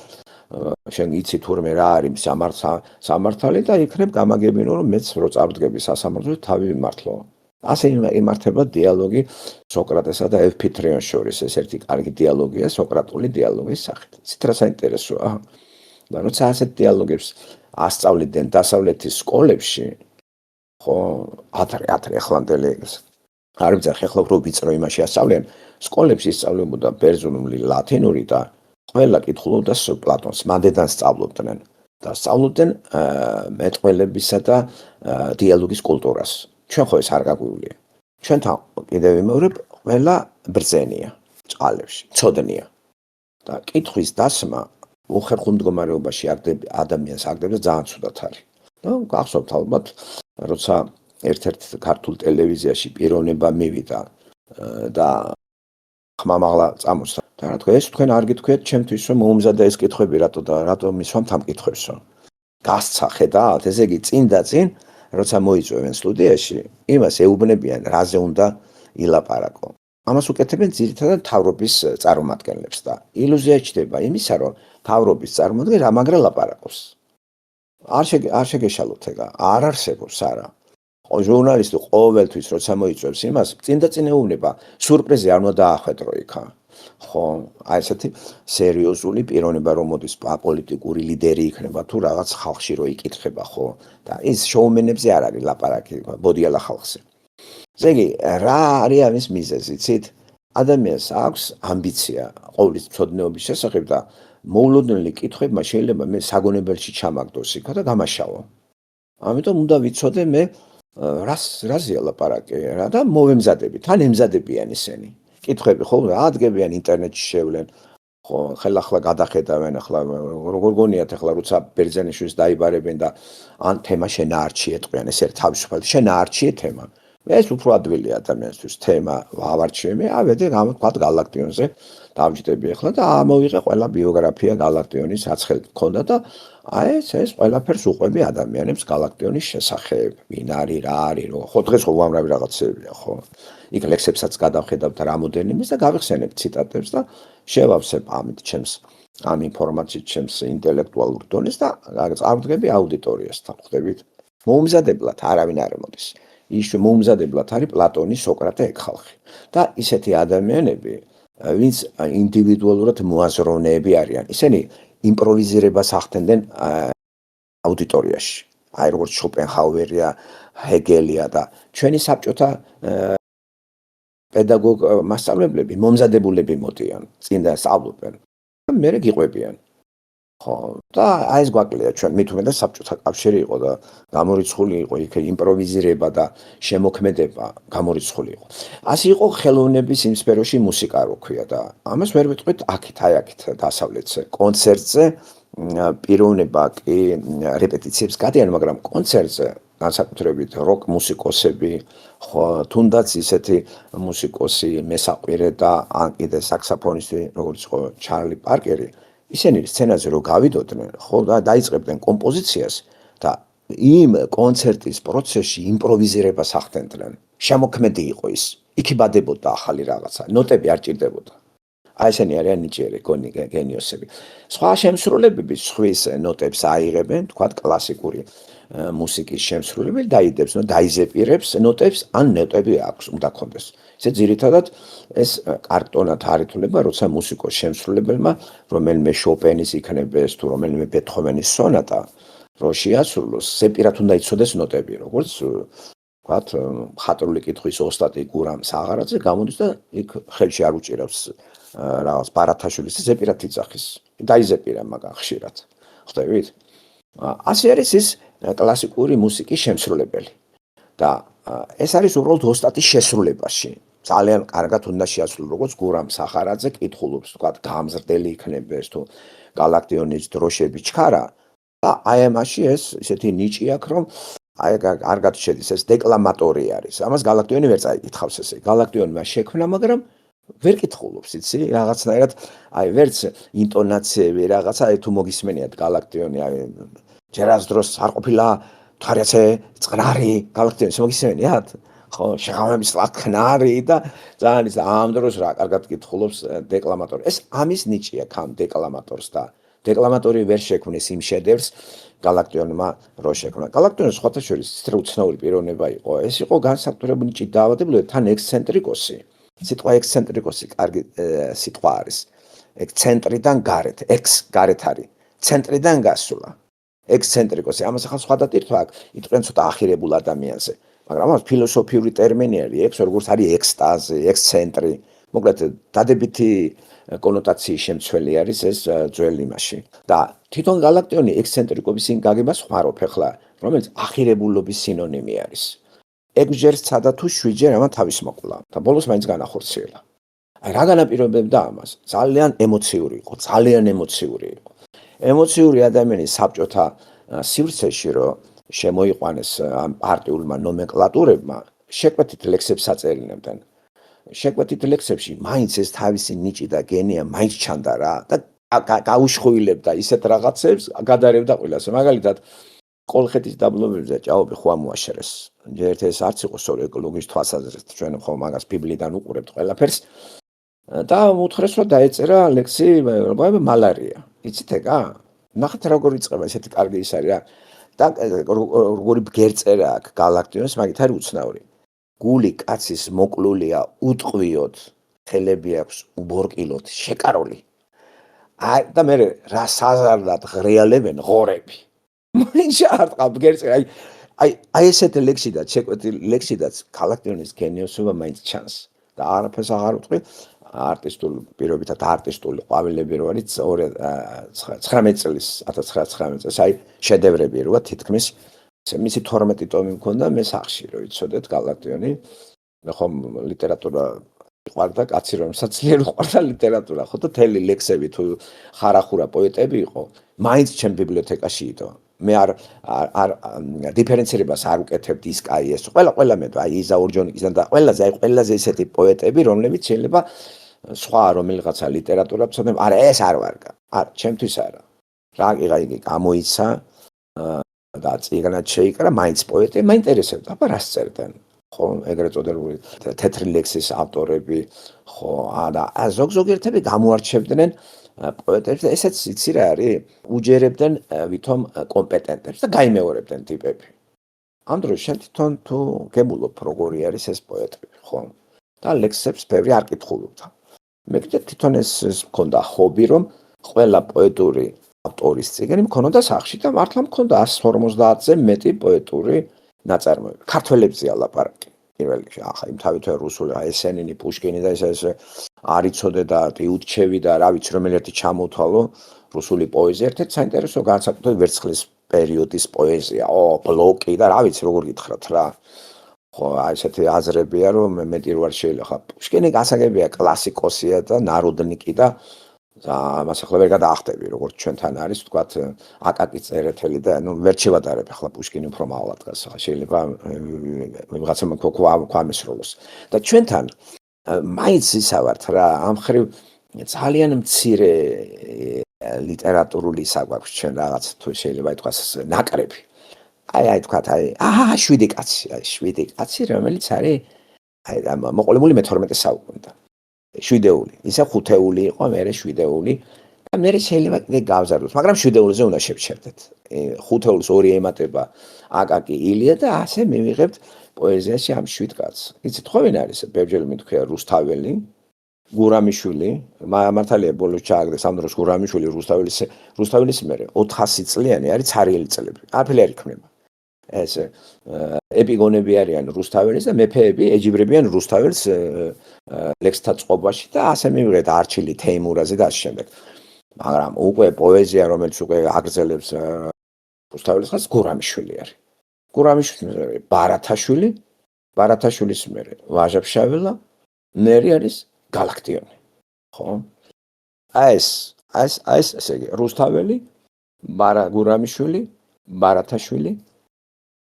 შენ იცი თურმე რა არის სამართალი და იქნებ გამაგებინო რომ მეც რო წავდგები სასამართლოში თავი ვიმართლო ასე იმართება დიალოგი სოკრატესა და ეფიტრიონს შორის ეს ერთი კარგი დიალოგია სოკრატული დიალოგის სახით ისეთ რა საინტერესოა და როცა ასეთ დიალოგებს ასწავლიდნენ დასავლეთის სკოლებში ხო ათრე ახლანდელი არ ვიძახი ახლა უფრო ვიწრო იმაში ასწავლიან სკოლებში ისწავლებოდა ბერძნული ლათინური და ყველა კითხულობდა პლატონს მანდედან სწავლობდნენ და სწავლობდნენ მეტყველებისა და დიალოგის კულტურას ჩვენ ხო ეს არ გაგვივლია ჩვენთან კიდევ ვიმეორებ ყველა ბრძენია წყალებში ცოდნია და კითხვის დასმა უხერხულ მდგომარეობაში ადამიანს აგდებს ძალიან ცუდად არის და გახსოვთ ალბათ როცა ერთ-ერთ ქართულ ტელევიზიაში პიროვნება მივიდა და ხმამაღლა წამოსდა და რა თქვა ეს თქვენ არ გითქვიეთ ჩემთვის რომ მოუმზადა ეს კითხვები რატო მისვამთ ამ კითხვებსო გასცა ხედავთ ესე იგი წინ და წინ როცა მოიწვევენ სტუდიაში იმას ეუბნებიან რაზე უნდა ილაპარაკო ამას უკეთებენ ძირითადად თავრობის წარმომადგენლებს და ილუზია ჩდება იმისა რომ თავრობის წარმომადგენელი რა მაგრა ლაპარაკობს არ შეგეშალოთ ეგა არ არსებობს არა ჟურნალისტი ყოველთვის როცა მოიწვევს იმას წინ და წინ ეუბნება სურპრიზი არ უნდა დაახვედრო იქა ხო აი ესეთი სერიოზული პიროვნება რომ მოდის პოლიტიკური ლიდერი იქნება თუ რაღაც ხალხში რო იკითხება ხო და ის შოუმენებზე არ არის ლაპარაკი ბოდიალა ხალხზე ესე იგი რა არის ამის მიზეზი იცით ადამიანს აქვს ამბიცია ყოვლის მცოდნეობის შესახებ და მოულოდნელი კითხვებმა შეიძლება მე საგონებელში ჩამაგდოს იქა და გამაშავო ამიტომ უნდა ვიცოდე მე რაზეა ლაპარაკი რა და მოვემზადები თან ემზადებიან ისინი კითხვები ხო ადგებიან ინტერნეტში შევლენ ხო ხელახლა გადახედავენ ახლა როგორ გონიათ ახლა როცა ბერძენიშვილს დაიბარებენ და ან თემა შენაარჩი ეტყვიან ეს ერთ თავისუფალი შენაარჩი თემა ეს უფრო ადვილი ადამიანისთვის თემა ავარჩიე ავედი თქვათ გალაქტიონზე დავჯდები ახლა და ამოვიღე ყველა ბიოგრაფია გალაქტიონის აცხელ მქონდა და აი ეს ყველაფერს უყვები ადამიანებს გალაქტიონის შესახებ ვინ არის რა არის რო ხო დღეს ხო უამრავი რაღაცებია ხო იქ ლექსებსაც გადავხედავთ რამოდენიმეს და გავიხსენებ ციტატებს და შევავსებ ამით ჩემს ამ ინფორმაციით ჩემს ინტელექტუალურ დონეს და წავდგები აუდიტორიასთან ხვდებით მოუმზადებლად არავინ არ მოდის ის მოუმზადებლად არის პლატონი სოკრატე ეგ ხალხი და ისეთი ადამიანები ვინც ინდივიდუალურად მოაზროვნეები არიან ისინი იმპროვიზირებას ახდენდნენ აუდიტორიაში აი როგორც შოპენჰაუერია ჰეგელია და ჩვენი საბჭოთა პედაგოგ მასწავლებლები მომზადებულები მოდიან წინ და სწავლობენ მე გიყვებიან ხო და აი ეს გვაკლია ჩვენ მით უმეტეს საბჭოთა კავშირი იყო და გამორიცხული იყო იქ იმპროვიზირება და შემოქმედება გამორიცხული იყო ასე იყო ხელოვნების იმ სფეროში მუსიკა რო ქვია და ამას ვერ ვიტყვით აქეთ დასავლეთზე კონცერტზე პიროვნება კი რეპეტიციებს გადიან მაგრამ კონცერტზე განსაკუთრებით როკ მუსიკოსები ხო თუნდაც ისეთი მუსიკოსი მესაყვირე და ან კიდე საქსაფონისტი როგორც იყო ჩარლი პარკერი ისინი სცენაზე რო გავიდოდნენ ხო და დაიწყებდნენ კომპოზიციას და იმ კონცერტის პროცესში იმპროვიზირებას ახდენდნენ შემოქმედი იყო ის იქიბადებოდა ახალი რაღაცა ნოტები არ ჭირდებოდა აი ესენი არიან ნიჭიერი გენიოსები სხვა შემსრულებები სხვის ნოტებს აიღებენ თქვათ კლასიკური მუსიკის შემსრულებელი დაიდებს დაიზეპირებს ნოტებს ან ნოტები აქვს უნდა კონდეს ესე ძირითადად ეს კარტონად არ ითვლება როცა მუსიკოს შემსრულებელმა რომელიმე შოპენის იქნებდეს თუ რომელიმე ბეთჰოვენის სონატა რო შეასრულოს სეპირად უნდა იცოდეს ნოტები როგორც ვთქვათ მხატვრული კითხვის ოსტატი გურამ საღარაძე გამოდის და იქ ხელში არ უჭირავს რაღაც ბარათაშვილის ზეპირად იძახის დაიზეპირა მაგან ხშირად ხვდებით ასე არის ის კლასიკური მუსიკის შემსრულებელი და ეს არის უბრალოდ ოსტატის შესრულებაში ძალიან კარგად უნდა შეასრულოს როგორც გურამ სახარაძე კითხულობს ვთქვათ გამზრდელი იქნებდეს თუ გალაქტიონის დროშები ჩქარა და აი ამაში ეს ისეთი ნიჭი აქვს რომ აი არ გადაჩედის ეს დეკლამატორი არის. ამას გალაქტიონი ვერ წაიკითხავს ესე. გალაქტიონმა შექმნა, მაგრამ ვერ კითხულობს, იცი? რაღაცნაირად აი ვერც ინტონაციები რაღაცა აი თუ მოგისმენიათ გალაქტიონი აი ჯერას დროს არ ყოფილა თარიაცე წყნარი გალაქტიონის მოგისმენიათ? ხო, შეღავების ლაქნარი და ძალიან ის ამ დროს რა კარგად კითხულობს დეკლამატორი. ეს ამის ნიჭია ხამ დეკლამატორს და დეკლამატორი ვერ შექმნეს იმ შედევრს გალაქტიონმა რო შექმნა. გალაქტიონის სხვათა შორის ისეთი უცნაური პიროვნება იყო. ეს იყო განსაკუთრებული ნიჭი დაავადებული თან ექსცენტრიკოსი. სიტყვა ექსცენტრიკოსი კარგი სიტყვა არის. ექსცენტრიდან გარეთ, ექს გარეთ არის. ცენტრიდან გასვლა. ექსცენტრიკოსი. ამას ახლა სხვა დატირთვა აქვს, იტყვიან ცოტა ახირებულ ადამიანზე. მაგრამ ამას ფილოსოფიური ტერმინი არის, ექს როგორც არის ექსტაზი, ექსცენტრი. მოკლედ დადებითი კონოტაციის შემცველი არის ეს ძველ იმაში. და თვითონ გალაქტიონი ექსცენტრიკობის წინ გაგებას ხმარობ ახლა, რომელიც ახირებულობის სინონიმი არის. 6 ჯერ სცადა თუ 7 ჯერ ამა თავის მოკვლა და ბოლოს მაინც განახორციელა. აი რა განაპირობებდა ამას? ძალიან ემოციური იყო, ძალიან ემოციური იყო. ემოციური ადამიანის საბჭოთა სივრცეში რომ შემოიყვანეს ამ პარტიულმა ნომენკლატურებმა, შეკვეთით ლექსებს აწერილებდნენ. შეკვეთით ლექსებში მაინც ეს თავისი ნიჭი და გენია მაინც ჩანდა რა და გაუშხვილებდა ისეთ რაღაცებს, გადარევდა ყველას. მაგალითად კოლხეთის დაბლობებზე ჭაობი ხო ამოაშერეს. ჯერ ეს არც იყო სწორი ეკოლოგიის თვალსაზრისით, ჩვენ ხომ მაგას ბიბლიიდან უყურებთ ყველაფერს. და უთხრეს რომ დაეწერა ლექსი მალარია. იცით ეგა? ნახეთ როგორ იწყება ესეთი კარგი ის არის რა. და როგორი ბგერწერა აქვს გალაქტიონს, მაგით არის უცნაური. გული კაცის მოკლულია უტყვიოდ, ხელები აქვს უბორკილოდ, შეკაროლი. აი და მე რა საზარდად ღრიალებენ ღორები. მაინც არ ყავ ბგერწერა. აი ესეთი ლექსიდაც, შეკვეთილი ლექსიდაც გალაქტიონის გენიოსობა მაინც ჩანს. და არაფერს აღარ ვიტყვი. არტისტული პირობითად არტისტული ყვავილები რო არის 19 წლის 1919 წელს აი შედევრები როა თითქმის მისი 12 ტომი მქონდა მე სახში რო იცოდეთ გალაქტიონი ხომ ლიტერატურა ყვარდა კაცი რომელსაც ძლიერ ყვარდა ლიტერატურა ხო და თელი ლექსები თუ ხარახურა პოეტები იყო მაინც ჩემ ბიბლიოთეკაში იტო მე არ დიფერენცირებას არ უკეთებდი ის კაი ეს ყველა მე აი იზა ორჯონიკისთან და ყველაზე ესეთი პოეტები რომლებიც შეიძლება სხვა რომელიღაცა ლიტერატურა ვცოდნე არა ეს არ ვარგა არა ჩემთვის არა რა იგი გამოიცა და წიგნად შეიკრა მაინც პოეტი მაინტერესებდა აბა რას წერდნენ ხო ეგრეთ წოდებული თეთრი ლექსის ავტორები ხო და ზოგიერთები გამოარჩევდნენ პოეტებს და ესეც იცი რა არის უჯერებდნენ ვითომ კომპეტენტებს და გაიმეორებდნენ ტიპები ამ დროს შენ თვითონ თუ გებულობ როგორი არის ეს პოეტები ხო და ლექსებს ბევრი არ კითხულობდა მე თვითონ ეს მქონდა ჰობი რომ ყველა პოეტური ავტორის წიგნი მქონოდა სახში და მართლა მქონდა 150-ზე მეტი პოეტური ნაწარმოები ქართველებზეა ლაპარაკი პირველ რიგში ახლა იმ თავით რუსული ესენინი პუშკინი და ეს არ იცოდე და ტიუტჩევი და რა ვიცი რომელი ერთი ჩამოთვალო რუსული პოეზია ერთ-ერთი საინტერესო განსაკუთრებით ვერცხლის პერიოდის პოეზია ბლოკი და რა ვიცი როგორ გითხრათ რა ხო აი ესეთი აზრებია რომ მეტი რო არ შეიძლება ხა პუშკინი გასაგებია კლასიკოსია და ნაროდნიკი და ამას ახლა ვერ გადაახტები როგორც ჩვენთან არის ვთქვათ აკაკი წერეთელი და ნუ ვერ შევადარებ ახლა პუშკინი უფრო მაღლა დგას ახლა შეიძლება ვიღაცა ქვამესროლოს და ჩვენთან მაინც ისა ვართ რა ამ ხრივ ძალიან მცირე ლიტერატურული ისა გვაქვს ჩვენ რაღაც თუ შეიძლება ითქვას ნაკრები აი თქვათ აი 7 კაცი რომელიც არის აი მოყოლებული მე-12 საუკუნიდან 7-ეული, ისა 5-ეული იყო, მე 7-ეული და მე შეიძლება კიდე გავზარდოთ, მაგრამ 7-ეულზე უნდა შევჩერდეთ. 5-ეულს 2 ემატება აკაკი ილია და ასე მივიღებთ პოეზიაში ამ 7 კაცს. იცით ხო ვინ არის? ბევრჯერ მითქვია რუსთაველი, გურამიშვილი, მართალია ბოლოს ჩააგდეს ამ დროს გურამიშვილი რუსთაველის მერე 400 წლიანი არის ცარიელი წლები. არაფერი არ იქნება. ეს ეპიგონები არიან რუსთაველის და მეფეები ეჯიბრებიან რუსთაველს ლექსთა წყობაში და ასე მივიღეთ არჩილი თეიმურაზე და ასე შემდეგ. მაგრამ უკვე პოეზია რომელიც უკვე აგრძელებს რუსთაველის ხაზს გურამიშვილი არის. გურამიშვილი ბარათაშვილის მერე ვაჟა-ფშაველა მერი არის გალაქტიონი. ხო? აი ეს ესე იგი რუსთაველი, გურამიშვილი, ბარათაშვილი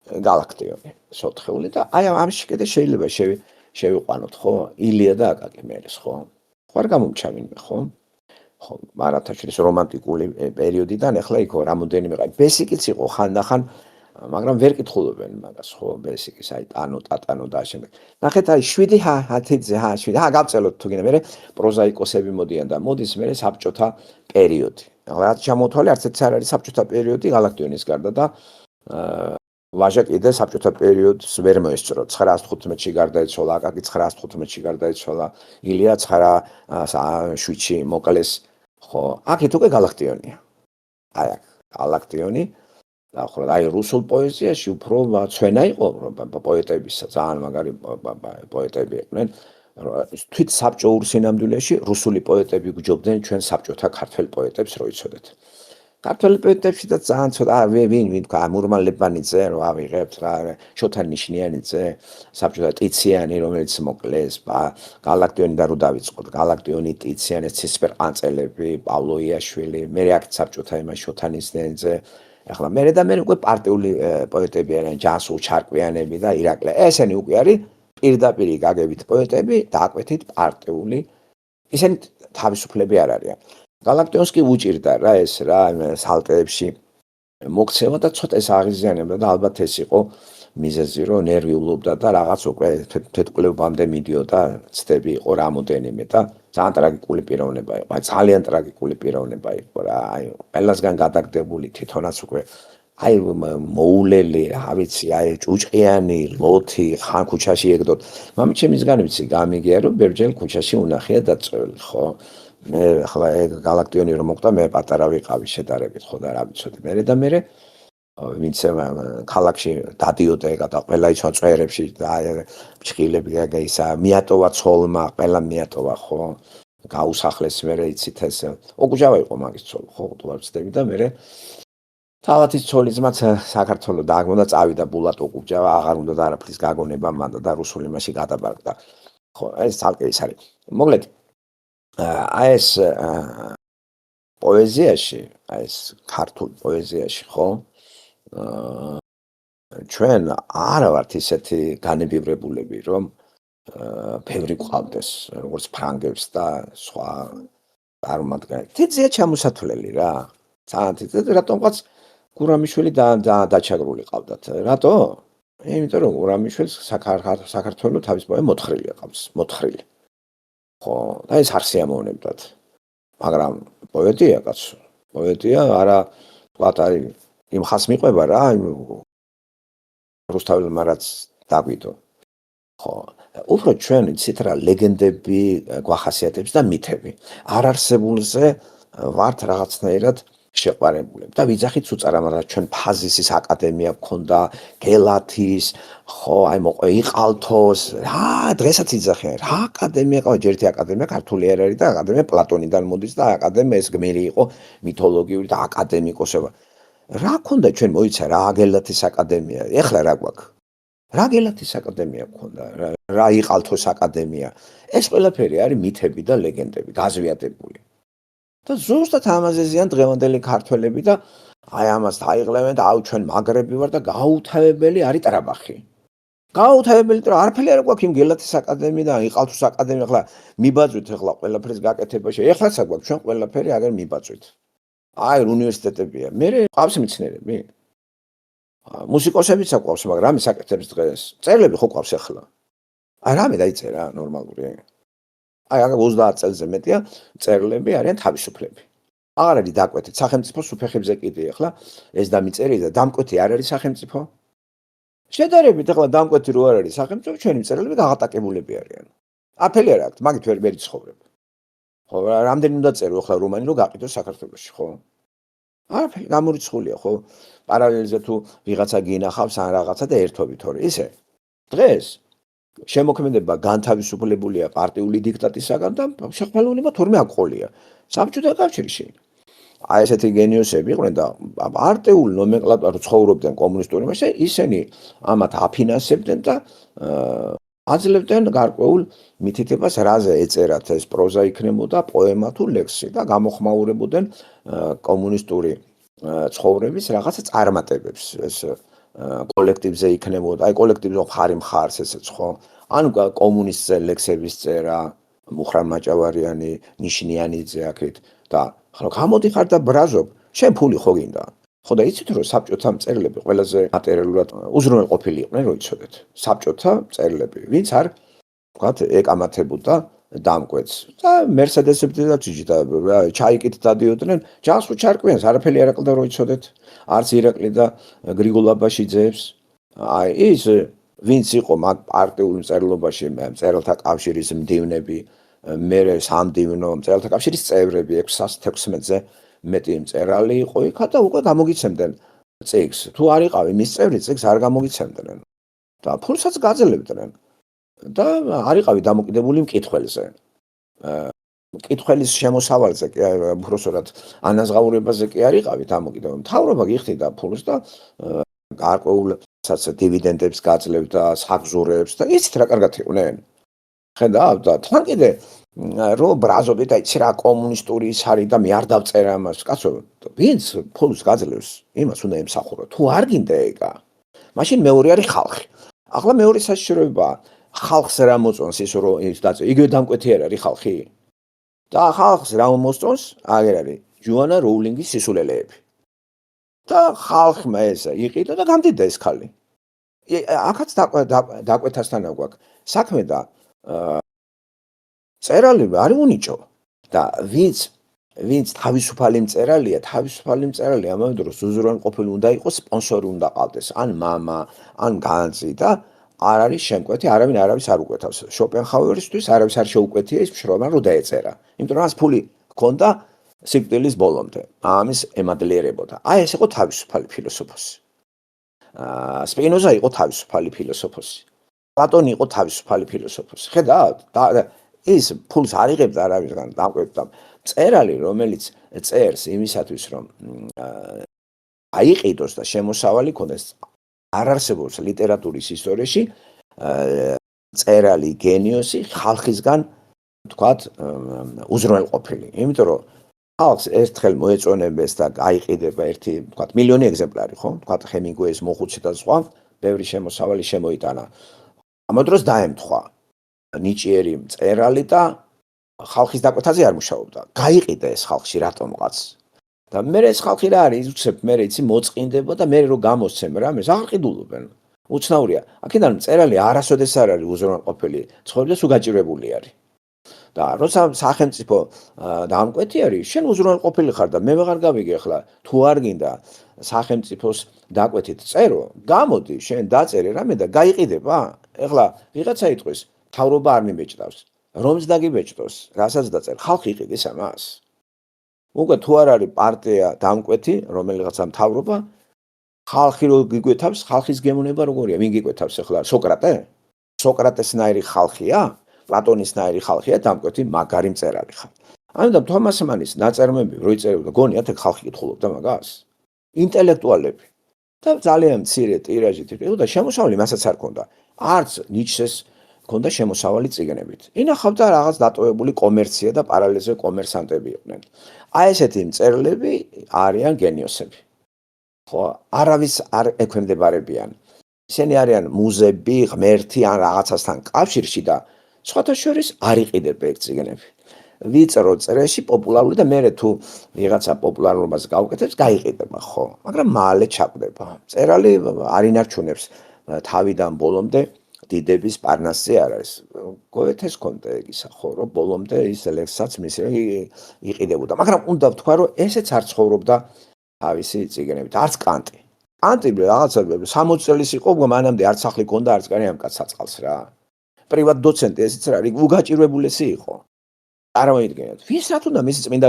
გალაქტიონი სოთხეული და აი ამში კიდე შეიძლება შევიყვანოთ ხო ილია და აკაკი მერეს ხო არ გამომჩავინე ხო ხო მარათაშვილის რომანტიკული პერიოდიდან ახლა იქ რამოდენიმე ბესიკიც იყო ხანდახან მაგრამ ვერ კითხულობენ მაგას ხო ბესიკის აი ტატანო და შემდეგ ნახეთ აი 7 გავწელოთ თუ გინდა მე პროზაიკოსები მოდიან და მოდის მე საბჭოთა პერიოდი რაც ჩამოთვალე არც ერთს არ არის საბჭოთა პერიოდი გალაქტიონის გარდა და ვაჟა კიდე საბჭოთა პერიოდს ვერ მოესწრო 915-ში გარდაიცვალა აკაკი 915-ში გარდაიცვალა ილია 907-ში მოკლეს ხო აქეთ უკვე გალაქტიონია აი გალაქტიონი ახლა აი რუსულ პოეზიაში უფრო ცვენა იყო პოეტებისა ძალიან მაგარი პოეტები იყვნენ თვით საბჭოურ სინამდვილეში რუსული პოეტები გჯობდნენ ჩვენ საბჭოთა ქართველ პოეტებს რო იცოდეთ ქართველ პოეტებში და ძალიან ცოტა ვინ თქვა მურმან ლებანიძე რო ავიღებთ რა შოთა ნიშნიანიძე საბჭოთა ტიციანი რომელიც მოკლეს გალაქტიონი და რო დავიწყოთ გალაქტიონი ტიციანი ცისფერყანწელები პავლო იაშვილი მე აქ საბჭოთა იმა შოთა ნიშნიანიძე ახლა მე და მე უკვე პარტიული პოეტები არიან ჯანსუღ ჩარკვიანები და ირაკლი ესენი უკვე არის პირდაპირ გაგებით პოეტები და აკვეთით პარტიული ისინი თავისუფლები არ არიან გალაქტიონს კი უჭირდა რა ეს რა სალტეებში მოქცევა და ცოტა ეს აღიზიანებდა და ალბათ ეს იყო მიზეზი რომ ნერვიულობდა და რაღაც უკვე თეთრკლებამდე მიდიოდა ცდები იყო რამოდენიმე და ძალიან ტრაგიკული პიროვნება იყო აი ძალიან ტრაგიკული პიროვნება იყო რა აი ყველასგან გადაგდებული თვითონაც უკვე აი მოულელი რა ვიცი აი ჭუჭყიანი ლოთი ხან ქუჩაში ეგდოთ მამით შემისგან ვიცი გამიგია რომ ბერჯელ ქუჩაში უნახია დაწვეული ხო მე ახლა გალაქტიონი რომ მოკვდა მე პატარა ვიყავი შედარებით ხო და რა ვიცოდი მე და მე ვინც ქალაქში დადიოდა ეგა და ყველა იცვა წვერებში და ფჭილები ისა მიატოვა ცოლმა ყველა მიატოვა ხო გაუსახლეს მე იცით ეს ოგუჯავა იყო მაგის ცოლ ხო თუ არ ვცდები და მე თავათის ცოლისმაც საქართველოს დააგმო და წავიდა ბულად ოგუჯავა აღარ უნდა და არაფრის გაგონება მანდა და რუსული მასში გადაბარგდა ხო ეს თალკე ის არის მოკლედ აი ეს პოეზიაში აი ეს ქართულ პოეზიაში ხო ჩვენ არ ვართ ისეთი განებივრებულები რომ ბევრი ყავდეს როგორც ფრანგებს და სხვა წარმომადგენლებს თითზეა ჩამოსათვლელი რა ძალიან რატომღაც გურამიშვილი დაჩაგრული ყავდათ რატო იმიტომ რომ გურამიშვილს საქართველოს თავის პოემა მოთხრილი ყავს მოთხრილი ხო და ეს არ სიამოვნებდათ მაგრამ პოეტია კაცო პოეტია არა ვთქვათ არის იმ ხას მიყვება რა რუსთაველმა რაც დაგვიდო ხო უფრო ჩვენ იცით რა ლეგენდები გვახასიათებს და მითები არ არსებულზე ვართ რაღაცნაირად შეყვარებულები და ვიძახით უწარა მაგრამ ჩვენ ფაზისის აკადემია გქონდა გელათის ხო აი მოყვე იყალთოს რა დღესაც იძახიან რა აკადემია ყო ერთი აკადემია ქართული არ არის და აკადემია პლატონიდან მოდის და აკადემია ეს გმირი იყო მითოლოგიური და აკადემიკოსება რა ქონდა ჩვენ მოიცა რა გელათის აკადემია ეხლა რა გვაქვს რა გელათის აკადემია გქონდა რა იყალთოს აკადემია ეს ყველაფერი არის მითები და ლეგენდები გაზვიადებული და ზუსტად ამაზე ზიან დღევანდელი ქართველები და აი ამას დაიღლებენ და აუ ჩვენ მაგრები ვარ და გაუთავებელი არის ტრაბახი გაუთავებელი და არაფერი არ გვაქვს იმ გელათის აკადემიიდან იყალთოს აკადემია ახლა მიბაძვით ახლა ყველაფერს გაკეთებაში ეხლაც აგვაქვს ჩვენ ყველაფერი აგერ მიბაძვით აი უნივერსიტეტებია მე ყავს მეცნიერები მუსიკოსებიც აყვავს მაგრამ რამე საკეთებს დღეს წერლები ხო ყავს ახლა აი რამე დაიწერა ნორმალური აი აგ 30 წელზე მეტია წერლები არიან თავისუფლები აღარ არის დაკვეთით სახელმწიფოს უფეხებზე კიდე ახლა ეს დამიწერი და დამკვეთი არ არის სახელმწიფო შედარებით ახლა დამკვეთი რო არ არის სახელმწიფო ჩვენი წერლები გაღატაკებულები არიან აფელი არ აქვს მაგით ვერ ცხოვრებ ხო რამდენი უნდა წერო ახლა რომანი რო გაყიდო საქართველოში ხო არაფერი გამორიცხულია ხო პარალელზე თუ ვიღაცა გინახავს ან რაღაცა და ერთობით ორი ისე დღეს შემოქმედება განთავისუფლებულია პარტიული დიქტატისაგან და შეყვალუნება თურმე აკყოლია საბჭოთა კავშირში აი ესეთი გენიოსები იყვნენ და პარტიულ ნომენკლატურაში ცხოვრობდნენ კომუნისტური მასე ისინი ამათ აფინანსებდნენ და აძლევდნენ გარკვეულ მითითებას რაზე ეწერათ ეს პროზა იქნებოდა პოემა თუ ლექსი და გამოხმაურებდნენ კომუნისტური ცხოვრების რაღაცა წარმატებებს ეს კოლექტივზე იქნებოდა, აი კოლექტივზე ხარი მხარს ესეც ხო? ან კომუნისტზე ლექსების წერა, მუხრან მაჭავარიანი, ნიშნიანიძე აქეთ და ხო გამოდიხარ და ბრაზობ, შენ ფული ხო გინდა? ხო და იცით რომ საბჭოთა მწერლები ყველაზე მატერიალურად უზრუნველყოფილი იყვნენ, რო იცოდეთ. საბჭოთა მწერლები, ვინც არ ვთქვათ, ეკამათებოდა დამკვეთს და მერსედესებზე და ჯიჯდა ჩაიკით დადიოდნენ, ჯანს უჩარკვიანს, არაფერი არ აკლდა, რო იცოდეთ. არც ირაკლი და გრიგოლ აბაშიძეებს. აი ის ვინც იყო მაგ პარტიულ მწერლობაში, მწერალთა კავშირის მდივნები, მე სამდივნო მწერალთა კავშირის წევრები 616-ზე მეტი მწერალი იყო იქა და უკვე გამოგიცემდნენ წიგს. თუ არ იყავი მის წევრი, წიგს არ გამოგიცემდნენ. და ფულსაც გაძლებდნენ. და არ იყავი დამოკიდებული მკითხველზე. მკითხველის შემოსავალზე კი უბრალოდ ანაზღაურებაზე კი არ იყავი დამოკიდებული. მთავრობა გიხდიდა ფულს და გარკვეულ დივიდენდებს გაძლევდა, საგზურებს და იცით რა კარგად იყვნენ. ხედავ და თან კიდე რო ბრაზობით აი ცირა კომუნისტური ის არის და მე არ დავწერა ამას. კაცო, ვინც ფულს გაძლევს, იმას უნდა ემსახურო. თუ არ გინდა ეგა, მაშინ მეორე არის ხალხი. ახლა მეორე საშიშროებაა. ხალხს რა მოწონს ის რომ ის დაწე. იგივე დამკვეთი არ არის ხალხი? და ხალხს რა მოსწონს? აგერ არის ჯოანა როულინგის სისულელეები. და ხალხმა ეს იყიდა და გამდიდა ეს ხალი. აქაც დაკვეთასთან აგვაქვს საქმე და წერალი არის უნიჭო და ვინც თავისუფალი მწერალია, თავისუფალი მწერალი ამავე დროს უზრუნველყოფილი უნდა იყოს, სპონსორი უნდა ყავდეს, ან მამა, ან განძი და არ არის შემკვეთი, არავინ არავის არ უკვეთავს. შოპენჰაუერისთვის არავის არ შეუკვეთია ის მშრომელი რო დაეწერა. იმიტომ რომ ფული ჰქონდა სიკვდილის ბოლომდე. ამის ემადლიერებოდა. აი ეს იყო თავისუფალი ფილოსოფოსი. სპინოზა იყო თავისუფალი ფილოსოფოსი. პლატონი იყო თავისუფალი ფილოსოფოსი. ხედავთ? ის ფულს არ იღებდა არავისგან დამკვეთდა. მწერალი, რომელიც წერს იმისათვის, რომ აიყიდოს და შემოსავალი ქონდეს, არ არსებობს ლიტერატურის ისტორიაში მწერალი გენიოსი ხალხისგან თქვათ უზრუნველყოფილი. იმიტომ რომ ხალხს ერთხელ მოეწონებეს და აიყიდება ერთი თქვათ მილიონი ეგზემპლარი, ხო? თქვათ ჰემინგუეის მოხუცი და სხვა, ბევრი შემოსავალი შემოიტანა. ამ დროს დაემთხვა ნიჭიერი მწერალი და ხალხის დაკვეთაზე არ მუშაობდა. გაიყიდა ეს ხალხში რატომღაც. და მე ეს ხალხი რა არის, უცებ მე იცი მოწყინდება და მე რო გამოსცემ რამეს აღარ ყიდულობენ. უცნაურია. აქედან მწერალი არასოდეს არ არის უზრუნველყოფილი, ცხოვრობს უგაჭირებული არის. და როცა სახელმწიფო დამკვეთი არის, შენ უზრუნველყოფილი ხარ და მე ვეღარ გავიგე ახლა თუ არ გინდა სახელმწიფოს დაკვეთით წერო, გამოდი შენ დაწერე რამე და გაიყიდება. ახლა ვიღაცა იტყვის, თავრობა არ მიბეჭდავს. რომს დაგიბეჭდოს, რასაც დაწერ, ხალხი იყიდეს ამას. უკვე თუ არ არის პარტია დამკვეთი, რომელიღაცა მთავრობა, ხალხი რო გიგვეთავს, ხალხის გემოვნება როგორია? ვინ გიგვეთავს ახლა? სოკრატე? სოკრატესნაირი ხალხია? პლატონისნაირი ხალხია დამკვეთი, მაგარი მწერალი ხარ. ამიტომ თომას მანის ნაწარმოები რო იწერებდა, გონიათ ეგ ხალხი კითხულობდა მაგას? ინტელექტუალები. და ძალიან მცირე ტირაჟით იყო და შემოსავალი მასაც არ ქონდა. არც ნიჩეს ქონდა შემოსავალი წიგნებით. ინახავდა რაღაც დატოვებული კომერცია და პარალელზე კომერსანტები იყვნენ. აი ესეთი მწერლები არიან გენიოსები. ხო, არავის არ ექვემდებარებიან. ისინი არიან მუზები, ღმერთი ან რაღაცასთან კავშირში და სხვათა შორის არ იყიდება ეგ წიგნები. ვიწრო წერაში პოპულარული და მე თუ ვიღაცა პოპულარობას გავუკეთებს, გაიყიდება, ხო? მაგრამ მალე ჩაკვდება. მწერალი არ ინარჩუნებს თავიდან ბოლომდე დიდების პარნასზე არ არის. გოეთეს კონტე ეგისა ხო, რომ ბოლომდე ის ლექსსაც მისი იყიდებოდა. მაგრამ უნდა ვთქვა, რომ ესეც არ ცხოვრობდა თავისი წიგნებით, არც კანტი. კანტი რაღაცა 60 წელს იყო, მანამდე არც სახლი ქონდა, არც კარი ამ კაცს აწყალს რა. პრივატ დოცენტი ესეც რა, უგაჭირებულესი იყო. არ მოიდგენთ. ვის რა თუნდა მისი წმინდა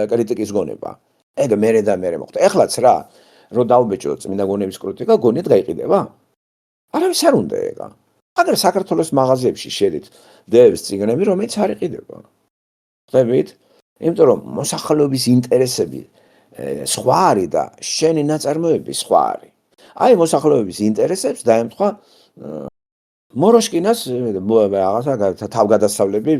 კრიტიკის გონება. ეგ მერე და მერე მოხდა. ეხლაც რა, რომ დაუბეჭდო წმინდა გონების კრიტიკა, გონიათ გაიყიდება? არავის არ უნდა ეგა. აგერ საქართველოს მაღაზიებში შედით დევს წიგნები, რომელიც არ იყიდება. ხდებით? იმიტომ რომ მოსახლეობის ინტერესები სხვა არის და შენი ნაწარმოები სხვა არის. აი მოსახლეობის ინტერესებს დაემთხვა მოროშკინას რაღაცა თავგადასავლები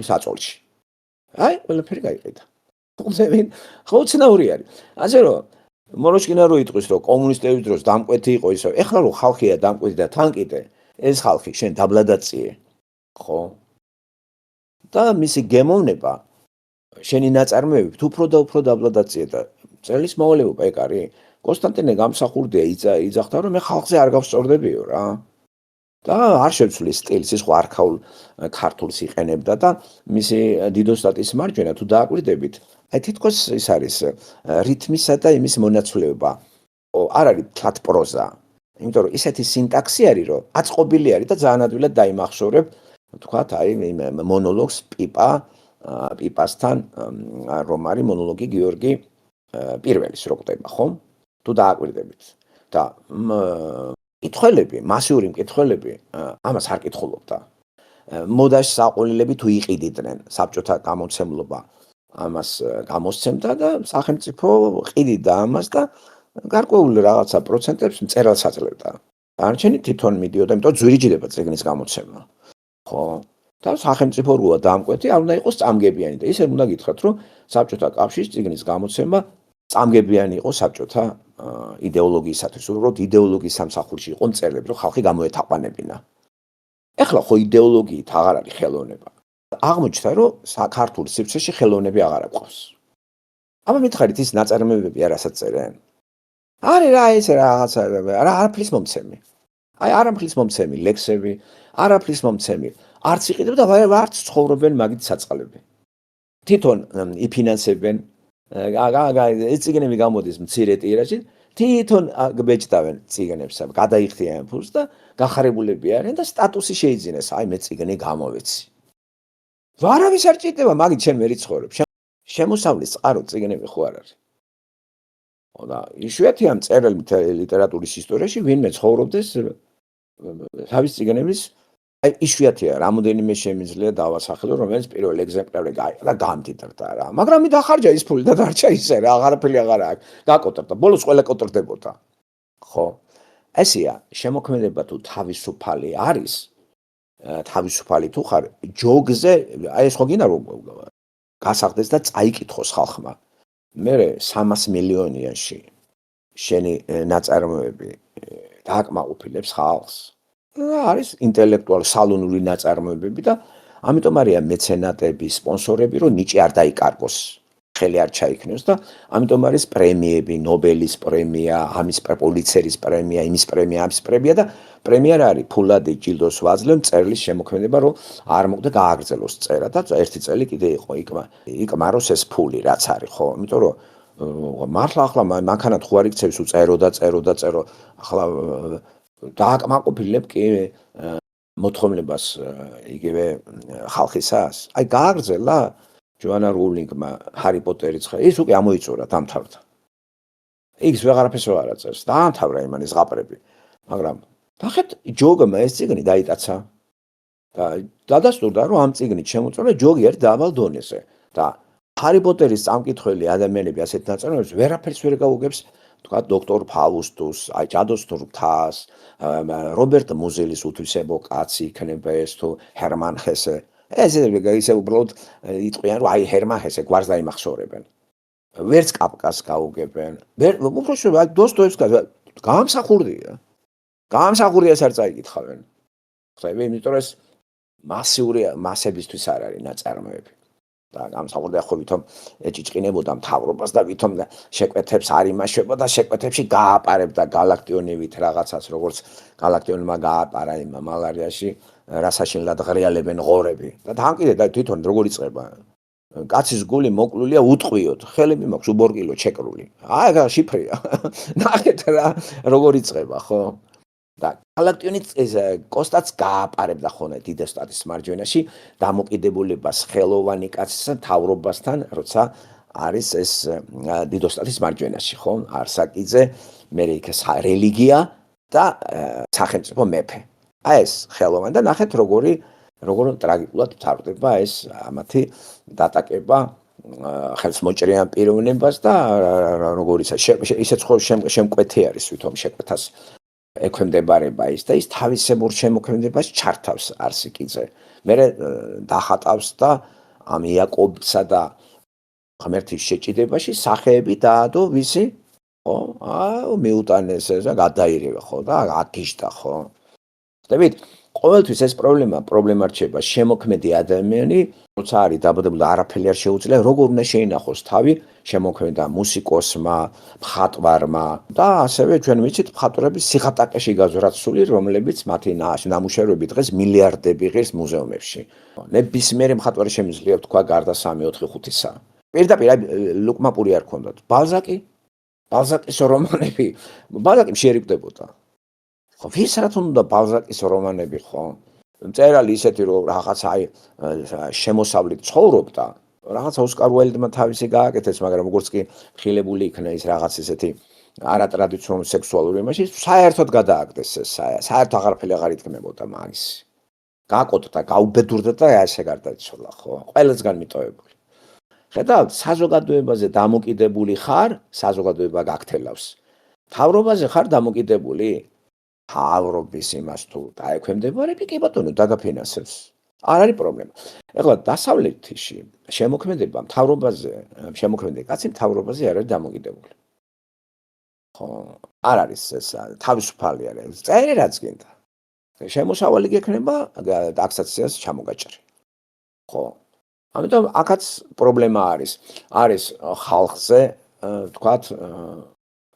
მოროშკინა რო იტყვის რომ კომუნისტების დროს დამკვეთი იყო ისო ეხლა რო ხალხია დამკვეთი და თან კიდე ეს ხალხი შენ დაბლადაციე ხო და მისი გემოვნება შენი ნაწარმოებებით უფრო და უფრო დაბლადაციე და წელის მოვალეობა ეგ არის კონსტანტინე გამსახურდია იძახდა რომ მე ხალხზე არ გავსწორდებიო რა და არ შევცვლის სტილს ის ხო არქაულ ქართულს იყენებდა და მისი დიდოსტატის მარჯვენა თუ დააკვირდებით აი თითქოს ის არის რითმისა და იმის მონაცვლეობა არ არის თლათ პროზა იმიტომ რომ ისეთი სინტაქსი არის რომ აწყობილი არის და ძალიან ადვილად დაიმახსოვრებ თქვათ აი მონოლოგს პიპასთან რომ არის მონოლოგი გიორგი პირველის რო ყვება ხო თუ დააკვირდებით და კითხველები, მასიური მკითხველები ამას არ კითხულობდა. მოდაში საყოველილები თუ იყიდიდნენ, საბჭოთა გამოცემლობა ამას გამოსცემდა და სახელმწიფო ყიდიდა ამას და გარკვეული რაღაცა პროცენტებს მწერალს აძლევდა. დანარჩენი თვითონ მიდიოდა, იმიტომ ძვირიჯდება წიგნის გამოცემა. ხო? და სახელმწიფო როა დამკვეთი არ უნდა იყოს წამგებიანი და ისე უნდა გითხრათ, რომ საბჭოთა კავშირის წიგნის გამოცემა წამგებიანი იყო საბჭოთა იდეოლოგიისათვის, უბრალოდ იდეოლოგიის სამსახურში იყო მწერლები, რომ ხალხი გამოეთაყვანებინა. ეხლა ხო იდეოლოგიით აღარ არის ხელოვნება. აღმოჩნდა, რომ საქართველოს სივრცეში ხელოვნები აღარ აქვს. აბა მითხარით ის ნაწარმოებები არასაც წერენ. არის რა ეს რაღაცა არაფრის მომცემი. აი არაფრის მომცემი ლექსები, არაფრის მომცემი არც იყიდება და არც ცხოვრობენ მაგით საწყალები. თვითონ იფინანსებენ ეს წიგნები გამოდის მცირე ტირაჟით, თვითონ გბეჭდავენ წიგნებს, გადაიხდიან ფულს და გახარებულები არიან და სტატუსი შეიძინეს, აი მე წიგნი გამოვეცი. ვარავის არ ჭირდება, მაგით შენ ვერ იცხოვრებ. შემოსავლის წყარო წიგნები ხო არ არის. და იშვიათია მწერალ ლიტერატურის ისტორიაში ვინმე ცხოვრობდეს თავის წიგნების აი იშვიათია რამოდენიმე შემიძლია დავასახელო რომელიც პირველ ეგზემპლარი და გამდიდრდა რა მაგრამ მე დახარჯა ის ფული და დარჩა ისე რა აღარაფერი აღარ აქვს გაკოტრდა ბოლოს ყველა კოტრდებოდა ხო ესეა შემოქმედება თუ თავისუფალი არის თავისუფალი თუ ხარ ჯოგზე აი ეს ხო გინდა რომ გასახდეს და წაიკითხოს ხალხმა მე 300 მილიონიანში შენი ნაწარმოები დააკმაყოფილებს ხალხს არის ინტელექტუალური სალონური ნაწარმოებები და ამიტომ არიან მეცენატები, სპონსორები, რომ ნიჭი არ დაიკარგოს, ხელი არ ჩაიქნოს და ამიტომ არის პრემიები, ნობელის პრემია, ამის პოლიცერის პრემია, იმის პრემია, ამის პრემია და პრემია რა არის? ფულადი ჯილდოს ვაძლევ მწერლის შემოქმედება, რომ არ მოხდა გააგრძელოს წერა და ერთი წელი კიდე იყო იკმაროს ეს ფული, რაც არის, ხო? იმიტომ რომ მართლა ახლა მანქანად ხო არ იქცევს უწერო და წერო, ახლა დააკმაყოფილებ კი მოთხოვნებას იგივე ხალხისას. აი გააგრძელა ჯოანა როულინგმა ჰარი პოტერიც ხა ის უკვე ამოიწურა დამთავრდა. ის ვეღარაფერს ვერ აწერს. დაამთავრა იმანის ზღაპრები. მაგრამ ნახეთ ჯოგმა ეს წიგნი დაიტაცა. და დადასტურდა რომ ამ წიგნით შემოწმება ჯოგი არის დაბალ დონეზე და ჰარი პოტერის წამკითხველი ადამიანები ასეთ ნაწარმოებებს ვერაფერს ვერ გაუგებს თქვა დოქტორ ფაუსტუს, აი ჯადოსტრუფთას, რობერტ მუზელის უთვისებო კაცი იქნება ეს თუ ჰერმან ჰესე. ესე უბრალოდ იტყვიან რომ აი ჰერმან ჰესე გვარს დაიმახსოვრებენ. ვერც კაფკას გაუგებენ. უბრალოდ აი დოსტოევსკი გამსახურდია. გამსახურდიას არ წაიკითხავენ. ხსები, იმიტომ რომ ეს მასიური მასებისთვის არ არის ნაწარმოები. და გამსახურდია ხო ვითომ ეჭიჭყინებოდა მთავრობას და ვითომ შეკვეთებს არ იმაშებოდა და შეკვეთებში გააპარებდა galaktionivit რაღაცას როგორც galaktionმა გააპარა იმ მალარიაში რასაშინლად ღრიალებენ ღორები და თან კიდე და თვითონ როგორ იწყება კაცის გული მოკლულია უტყვიოთ ხელები მაქვს უბორკილო ჩეკრული აი რა შიფრია ნახეთ რა როგორ იწყება ხო და galaktionit ეს კოსტაც გააპარებდა ხოლმე დიდოსტატის მარჯვენაში დამოკიდებულებას ხელოვანი კაცის თავრობასთან როცა არის ეს დიდოსტატის მარჯვენაში ხო არსაკიძე მე იქ რელიგია და სახელმწიფო მეფე აი ეს ხელოვანი და ნახეთ როგორ ტრაგიკულად თარდება ეს ამათი დატაკება ხელს მოჭრიან პიროვნებას და როგორ ისეც ხო შემკვეთი არის ვითომ შეკვეთას ექვემდებარება ის და ის თავისებურ შემოქმედებას ჩართავს არსიკიძე. მე დახატავს და ამ იაკობსა და ღმერთის შეჭიდებაში სახეები დაადო ვისი ხო? მიუტანეს ეს და გადაირევე ხო და აკიშტა ხო? ხდებით? ყოველთვის ეს პრობლემა რჩება შემოქმედი ადამიანი, როცა არის დაბადებული არაფერი არ შეუძლია, როგორ უნდა შეინახოს თავი შემოქმედა მუსიკოსმა, მხატვარმა და ასევე ჩვენ ვიცით მხატვრების სიხატაკეში გაზრაცული, რომლებიც მათი ნამუშევრები დღეს მილიარდები ღირს მუზეუმებში. ნებისმიერი მხატვარი შემიძლია თქვა გარდა 3-4-5-ისა. პირდაპირ ლუკმაპური არ ქონდათ. ბალზაკის რომანები, ბალზაკი შეერიგდებოდა. ხო, ვის რა თქმა უნდა ბალზაკის რომანები ხო? მწერალი ისეთი რომ რაღაც შემოსავლით ცხოვრობდა, რაღაც ოსკარ უაილდმა თავისი გააკეთეს, მაგრამ როგორც კი ხილებული იქნა ის რაღაც ესეთი არატრადიციული სექსუალური იმაში, საერთოდ გადააგდეს ეს, საერთოდ აღარაფერი აღარ ითქმებოდა მაგის. გააკოთა, გაუბედურდა და ასე გარდაიცვალა, ხო? ყველასგან მიტოვებული. ხედავთ, საზოგადოებაზე დამოკიდებული ხარ, საზოგადოება გაგთელავს. თავრობაზე ხარ დამოკიდებული? თავრობის იმას თუ დაექვემდებარები, კი ბატონო, დაგაფინანსებს. არ არის პრობლემა. ეხლა დასავლეთში შემოქმედება შემოქმედი კაცი მთავრობაზე არ არის დამოკიდებული. ხო, არ არის ეს თავისუფალი არის. წერე რაც გინდა. შემოსავალი გექნება ტაქსაციას ჩამოგაჭრი. ხო. ამიტომ აქაც პრობლემა არის. არის ხალხზე, თქვათ,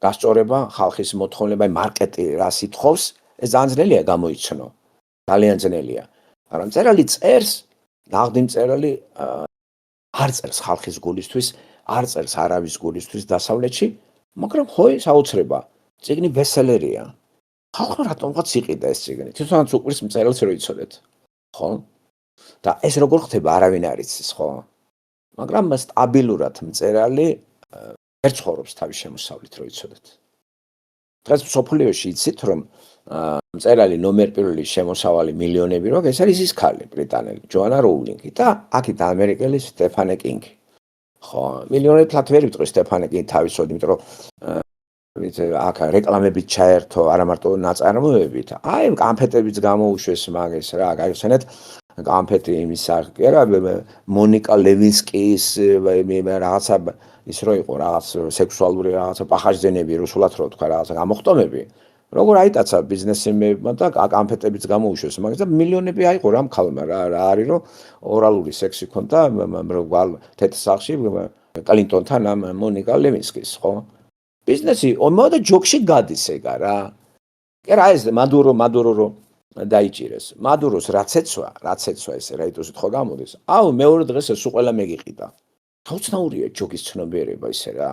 გასწორება, ხალხის მოთხოვნება, მარკეტი რა სიტყავს, ეს ძალიან ძნელია გამოიცნო. ძალიან ძნელია. მაგრამ მწერალი წერს, ნაღდი მწერალი არ წერს ხალხის გულისთვის, არ წერს არავის გულისთვის დასავლეთში, მაგრამ ხო საოცრება. წიგნი ბესტსელერია. ხალხმა რატომღაც იყიდა ეს წიგნი. თვითონაც უყურს მწერალს რო იცოდეთ. ხო? და ეს როგორ ხდება, არავინ არ იცის, ხო? მაგრამ სტაბილურად მწერალი ვერ ცხოვრობს თავის შემოსავლით, რო იცოდეთ. დღეს მსოფლიოში იცით, რომ მწერალი ნომერ პირველი შემოსავალი მილიონები რო ეს არის ის ქალი ბრიტანელი, ჯოანა როულინგი და აქეთ ამერიკელი სტეფანე კინგი. ხო, მილიონები თლათ ვერ ვიტყვი სტეფანე კინგი თავისოდ, იმიტომ რომ აქ რეკლამებით ჩაერთო, არა მარტო ნაწარმოებით, აი კამფეტებიც გამოუშვეს მაგეს რა, გაიხსენეთ კამფეტი იმის არ კი არა, მონიკა ლევინსკის რაღაცა ის რო იყო რაღაც სექსუალური რაღაცა პახაჟდენები რუსულად რო თქვა რაღაცა გამოხტომები. როგორ აიტაცა ბიზნესმენებმა და კამფეტებიც გამოუშვეს მაგას და მილიონები აიყო რა მქალმა რა არის რომ ორალური სექსი ქონდა თეთრ სახლში კლინტონთან ამ მონიკა ლევინსკის ხო? ბიზნესი მოდა ჯოქში გადის ეგა რა. კი რა ეს მადურო რო დაიჭირეს. მადუროს რაც ეცვა ესე რა იტოს ხო გამოდის. აუ მეორე დღეს ეს უყველა მეგიყიდა. გაუცნაურია ჯოგის ცნობიერება ისე რა.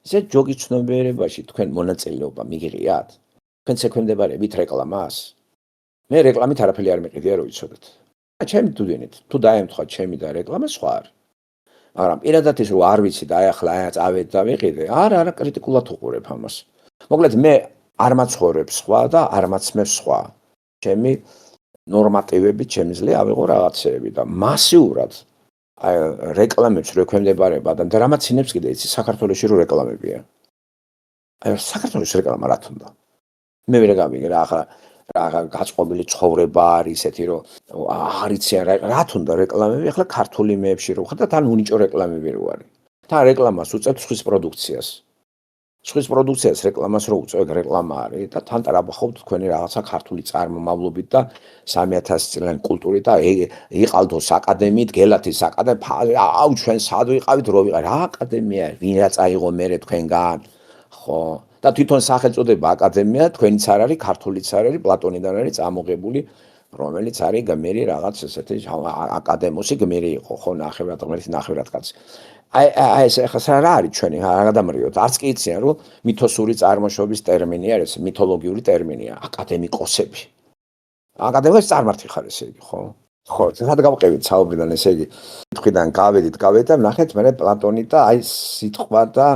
ისე ჯოგის ცნობიერებაში თქვენ მონაწილეობა მიგიღიათ? თქვენ შექმნდებარებით რეკლამას? მე რეკლამით არაფერი არ მიყიდია რო იცოდეთ. ჩემი თუდენით, თუ დაემთხვა ჩემი და რეკლამა სხვა არის. მაგრამ პირადად ის რო არ ვიცი და აი ახლა წავედი და ვიყიდე, არა კრიტიკულად უყურებ ამას. მოკლედ მე არ მაცხოვრებს სხვა და არ მაცმევს სხვა. ჩემი ნორმატივები შემიძლია ავიღო რაღაცეები და მასიურად აი რეკლამებს რო ექვემდებარება და დრამაცინებს კიდე იცი საქართველოში რო რეკლამებია. აი საქართველოს რეკლამა რა თქმა უნდა. მე ვერ გამიგე რა ახლა გაწყობილი ცხოვრება არის ესეთი რომ არიციან რა თქმა რეკლამები ახლა ქართული მეებში რო ხარ და თან უნიჭო რეკლამები რო არის. თან რეკლამას უწევთ სხვის პროდუქციას. სხვის პროდუქციას რეკლამას რო უწევთ რეკლამა არის და თან ტრაბახობთ თქვენი რაღაცა ქართული წარმომავლობით და 3000 წლიანი კულტურით და იყალდოს აკადემიით, გელათის აკადემია, აუ ჩვენ სად ვიყავით რო ვიყავ რა აკადემია, ვინ რა წაიღო მერე თქვენგან, ხო? და თვითონ სახელწოდება აკადემია თქვენიც არ არის, ქართულიც არ არის, პლატონიდან არის წამოღებული, რომელიც არის გმირი რაღაც ესეთი აკადემოსი გმირი იყო, ხო, ნახევრად ღმერთის ნახევრად კაცი. აი ეს ახლა რა არის ჩვენი რა გადამრიოთ არც კი იციან რომ მითოსური წარმოშობის ტერმინი არის მითოლოგიური ტერმინია აკადემიკოსები აკადემიკოსი წარმართი ხარ ესე იგი ხო სად გავყევით საუბრიდან ესე იგი თქვიდან გავედით და ნახეთ მე პლატონი და აი სიტყვა და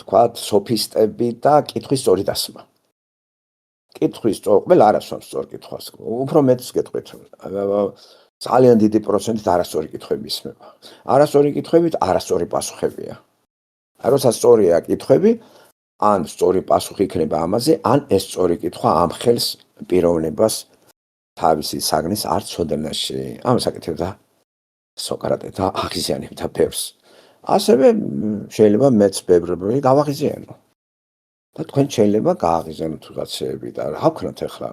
თქვათ სოფისტები და კითხვის სწორი დასმა კითხვის ყველა არასვამს სწორ კითხვას უფრო მეტს გეტყვით ძალიან დიდი პროცენტით არასწორი კითხვები ისმება. არასწორი კითხვებით არასწორი პასუხებია. აი როცა სწორია კითხვები, ან სწორი პასუხი იქნება ამაზე, ან ეს სწორი კითხვა ამხელს პიროვნებას თავისი საგნის არ ცოდნაში. ამას აკეთებდა სოკრატე და აღიზიანებდა ბევრს. ასევე შეიძლება მეც ბევრები გავაღიზიანო. და თქვენ შეიძლება გააღიზიანოთ რაღაცეები და რა ვქნათ ახლა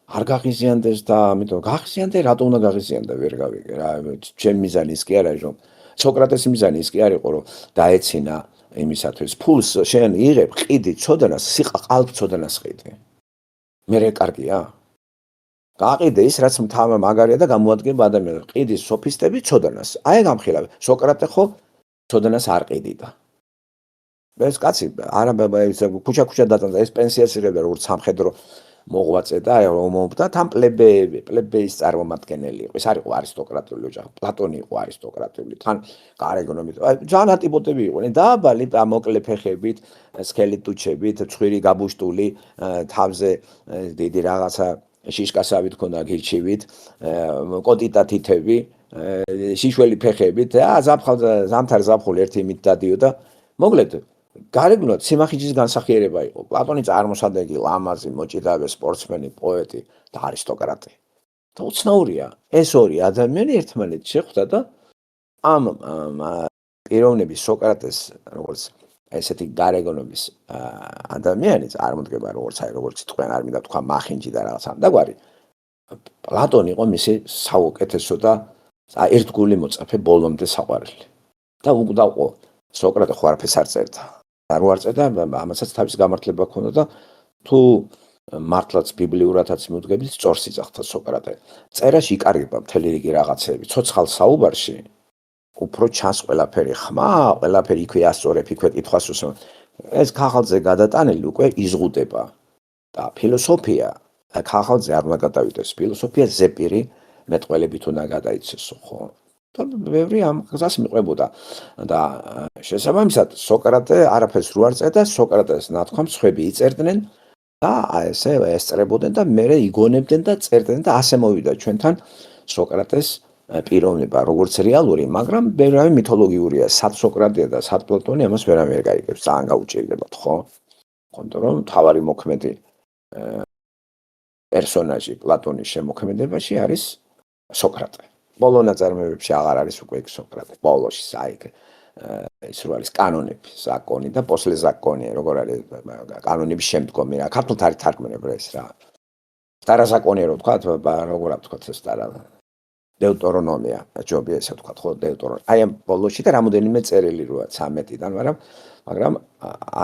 არ გაღიზიანდეს და ამიტომ გაღიზიანდე რატო უნდა გაღიზიანდა ვერ გავიგე რა ჩემი მიზანი ის კი არ არის რომ სოკრატესის მიზანი ის კი არ იყო რომ დაეცინა იმისათვის ფულს შენ იღებ ყიდი ცოდნას სიყალბ ცოდნას ყიდი მე კარგია გაყიდე ის რაც მთავარ მაგარია და გამოადგება ადამიანს ყიდის სოფისტები ცოდნას აი გამხილავ სოკრატე ხო ცოდნას არ ყიდიდა ეს კაცი არა ეს ქუჩა დაწანდა ეს პენსიას იღებდა როგორც სამხედრო მოღვაწე და ომობდა თან პლებეის წარმომადგენელი იყო ეს არ იყო არისტოკრატიული ოჯახი პლატონი იყო არისტოკრატიული თან გარეგნობით ძალიან ატიპოტები იყვნენ დაბალი მოკლე ფეხებით სქელი ტუჩებით ცხვირი გაბუშტული თავზე დიდი რაღაცა შიშკასავით ქონდა გირჩივით კოტიტა თითები შიშველი ფეხებით ზამთარ ზაფხული ერთი იმით დადიოდა მოკლედ გარეგნულად სიმახიჯის განსახიერება იყო პლატონი წარმოსადეგი ლამაზი მოჭიდავე სპორტსმენი პოეტი და არისტოკრატი და უცნაურია ეს ორი ადამიანი ერთმანეთს შეხვდა და ამ პიროვნების სოკრატეს როგორც ესეთი გარეგნობის ადამიანი წარმოდგება როგორც თქვენ არ მინდა თქვა მახინჯი და რაღაც ამდაგვარი პლატონი იყო მისი საუკეთესო და ერთგული მოწაფე ბოლომდე საყვარელი და უყდაყო სოკრატე ხო არაფერს არ წერდა არ უარწერდა ამასაც თავის გამართლება ჰქონდა და თუ მართლაც ბიბლიურადაც მიუდგებით სწორს იძახდა სოკრატე წერაში იკარგება მთელი რიგი რაღაცეები ცოცხალ საუბარში უფრო ჩანს ყველაფერი ხმა ყველაფერი იქვე ასწორებ იქვე კითხვას უსმენ ეს ქაღალდზე გადატანილი უკვე იზღუდება და ფილოსოფია ქაღალდზე არ უნდა გადავიდეს ფილოსოფია ზეპირი მეტყველებით უნდა გადაიცესო ხო და ბევრი ამ გზას მიყვებოდა და შესაბამისად სოკრატე არაფერს რო არ წერდა სოკრატეს ნათქვამს ხვები იწერდნენ და ესე ესწრებოდნენ და მერე იგონებდნენ და წერდნენ და ასე მოვიდა ჩვენთან სოკრატეს პიროვნება როგორც რეალური მაგრამ ბევრი მითოლოგიურია სად სოკრატეა და სად პლატონი ამას ვერავინ ვერ გაიგებს ძალიან გაუჭირდებათ ხო ხონდო რომ თავარი მოქმედი პერსონაჟი პლატონის შემოქმედებაში არის სოკრატე ბოლო ნაწარმოებებში აღარ არის უკვე სოკრატე ბოლოში საიქ ის რო არის კანონები ზაკონი და პოსლე ზაკონი როგორ არის კანონების შემდგომი რა ქართულად არის თარგმნები ეს რა სტარა ზაკონი რო თქვა როგორ აქვს თქვა ეს სტარა დეუტერონომია ჯობია ესე თქვა ხო დეუტერონომია აი ამ ბოლოში და რამოდენიმე წერილი როა 13-დან მაგრამ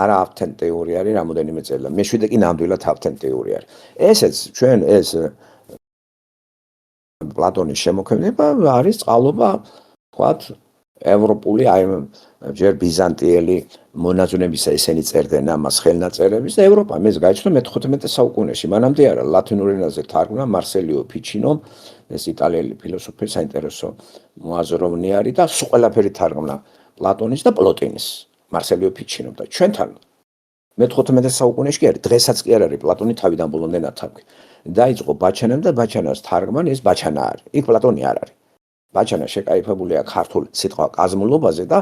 არა ავთენტიური არის რამოდენიმე წერილი მე-7 კი ნამდვილად ავთენტიური არის ესეც ჩვენ ეს პლატონის შემოქმედება არის წყალობა თქვათ ევროპული აი ჯერ ბიზანტიელი მონაზვნებისა ესენი წერდნენ ამას ხელნაწერების და ევროპა ეს გაიცნო მე-15 საუკუნეში მანამდე არა ლათინურ ენაზე თარგმნა მარსელიო ფიჩინომ ეს იტალიელი ფილოსოფი საინტერესო მოაზროვნე არის და სულ ყველაფერი თარგმნა პლატონის და პლოტინის მარსელიო ფიჩინომ და ჩვენთან მე-15 საუკუნეში კი არის დღესაც კი არ არის პლატონი თავიდან ბოლომდე ნათარგმნი დაიწყო ბაჩანამ და ბაჩანას თარგმან ეს ბაჩანა არის იქ პლატონი არ არის ბაჩანა შეკაიფებულია ქართულ სიტყვა კაზმულობაზე და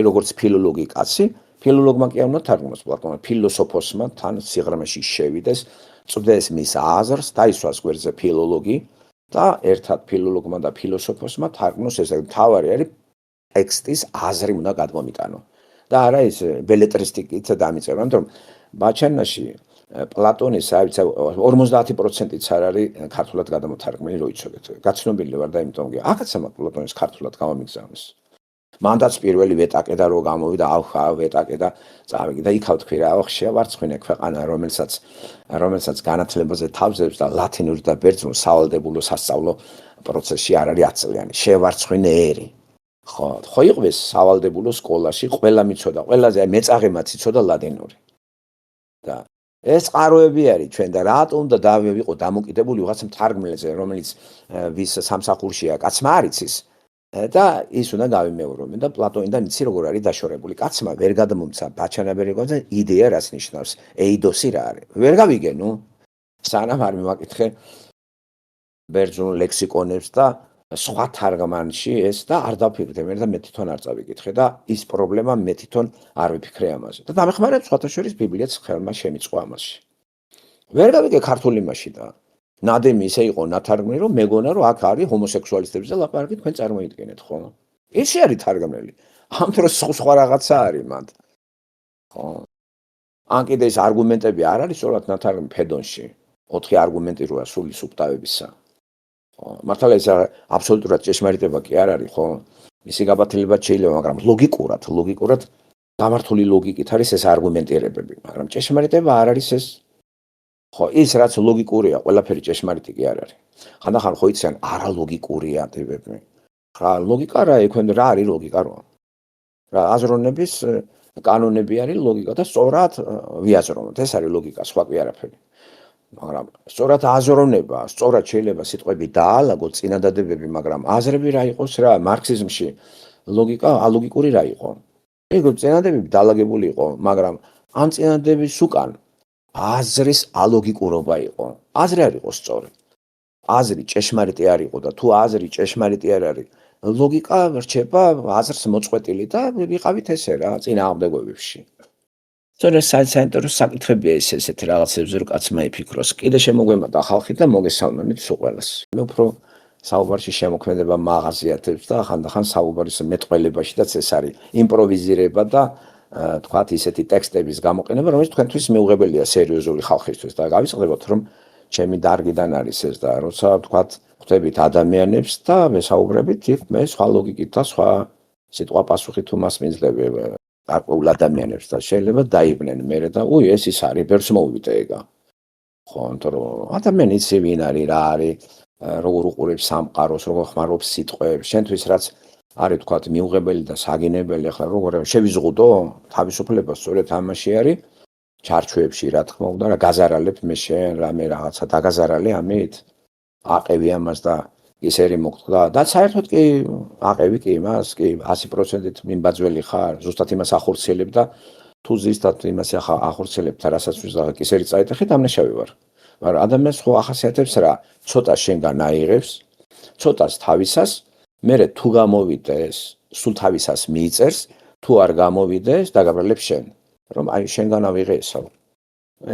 როგორც ფილოლოგი კაცი ფილოლოგმა კი არ უნდა თარგმნოს პლატონი ფილოსოფოსმა თან სიღრმეში შევიდეს წვდეს მის აზრს დაისვას გვერდზე ფილოლოგი და ერთად ფილოლოგმა და ფილოსოფოსმა თარგმნოს ეს თავარი არის ტექსტის აზრი უნდა გადმომიტანო და არა ის ბელეტრისტიკით დამიწერა რომ ბაჩანაში პლატონის 50%-იც არ არის ქართულად გადამოთარგმნილი რო იცოდეთ გაცნობილი ვარ და იმიტომ კი აქაც ამ პლატონის ქართულად გამომიგზავნეს მანდაც პირველი ვეტაკე და რო გამოვიდა ახლა ვეტაკე და წავიგი და იქავ თქვი რა შევარცხვინე ქვეყანა რომელსაც განათლებაზე თავზებს და ლათინური და ბერძნული სავალდებულო სასწავლო პროცესში არ არის 10 წლიანი შევარცხვინე ერი ხო იყვეს სავალდებულო სკოლაში ყველა მიცოდა ყველაზე მეწაღემაც იცოდა ლათინური და ეს წყაროები არის ჩვენ და რატომ და დავიყო დამოკიდებული ვიღაც მთარგმნელზე რომელიც ვის სამსახურშია კაცმა არ იცის და ის უნდა გავიმეორებინ და პლატონიდან იცი როგორ არის დაშორებული კაცმა ვერ გადმომცა ბაჩანაბერიგოზე იდეა რას ნიშნავს ეიდოსი რა არის ვერ გავიგე ნუ სანამ არ მივაკითხე ბერძნულ ლექსიკონებს და სხვა თარგმანში ეს და არ დაფიქრდე მე და მე თვითონ არ წავიკითხე და ის პრობლემა მე თვითონ არ ვიფიქრე ამაზე და დამეხმარება სხვათა შორის ბიბლიაც ხელმა შემიწყო ამაში ვერ გავიგე ქართული მასში და ნადემი ისე იყო ნათარგმნი რომ მეგონა რომ აქ არის ჰომოსექსუალისტებზე ლაპარაკი თქვენ წარმოიდგინეთ ხო ისე არის თარგმნელი ამ დროს სხვა რაღაცა არის მანდ ხო ან კიდე ეს არგუმენტები არ არის სწორად ნათარგმნი ფედონში 4 არგუმენტი როა სულის უკტავებისა. მართალია ეს აბსოლუტურად ჭეშმარიტება კი არ არის, ხო? მისი გაბათილება შეიძლება, მაგრამ ლოგიკურად გამართული ლოგიკით არის ეს არგუმენტირებები, მაგრამ ჭეშმარიტება არ არის ეს. ხო, ის რაც ლოგიკურია, ყველაფერი ჭეშმარიტი კი არ არის. ხანდახან ხო იციან არალოგიკურია ტიპები. ხა ლოგიკა რა ექვენ რა არის ლოგიკა რა? რა აზროვნების კანონები არის ლოგიკა და სწორად ვიაზროვნოთ. ეს არის ლოგიკა, სხვა კი არაფერი. მაგრამ სწორად აზროვნება, სწორად შეიძლება სიტყვები დაალაგოთ წინადადებები, მაგრამ აზრები რა იყოს რა? მარქსიზმში ლოგიკა ალოგიკური რა იყო? ეგ წინადადებები დაალაგებული იყო, მაგრამ ამ წინადადების უკან აზრის ალოგიკურობა იყო. აზრი არ იყო სწორი. აზრი ჭეშმარიტი არ იყო და თუ აზრი ჭეშმარიტი არ არის, ლოგიკა რჩება აზრს მოწყვეტილი და ვიყავით ესე რა წინააღმდეგობებში. სწორედ საინტერესო საკითხებია ესეთი რაღაცებზე რომ კაცმა იფიქროს. კიდე შემოგვემატა ხალხი და მოგესალმებით სულ ყველას. მე უფრო საუბარში შემოქმედება მაღაზიათებს და ხანდახან საუბარის მეტყველებაშიდაც ეს არის იმპროვიზირება და თქვათ ისეთი ტექსტების გამოყენება, რომელიც თქვენთვის მიუღებელია სერიოზული ხალხისთვის და გავიწყდებოთ რომ ჩემი დარგიდან არის ეს და როცა თქვათ ხვდებით ადამიანებს და მესაუბრებით იქ მე სხვა ლოგიკით და სხვა სიტყვა პასუხი თუ მას მიძლები გარკვეულ ადამიანებს და შეიძლება დაიბნენ მერე და ეს ის არის ბერს მოვიდე ეგა. ხო, იმიტომ რომ ადამიანი იცი ვინ არის, რა არის, როგორ უყურებს სამყაროს, როგორ ხმარობს სიტყვებს, შენთვის რაც არის თქვათ მიუღებელი და საგინებელი, ახლა როგორ შევიზღუდო თავისუფლება სწორედ ამაში არის ჩარჩოებში რა თქმა უნდა რა გაზარალებ მე შენ რამე რაღაცა დაგაზარალე ამით აყევი ამას და ისერი მოგწდა და საერთოდ კი აყევი კი იმას კი 100%-ით მიმბაძველი ხარ ზუსტად იმას ახორციელებ და თუ ზუსტად იმას ახორციელებ და რასაც ვიზაღებ ისერი წაიტეხით ამნაშავე ვარ მაგრამ ადამიანს ხო ახასიათებს რა ცოტა შენგან აიღებს ცოტას თავისას მერე თუ გამოვიდეს სულ თავისას მიიწერს თუ არ გამოვიდეს დაგაბრალებს შენ რომ აი შენგან ავიღე ესო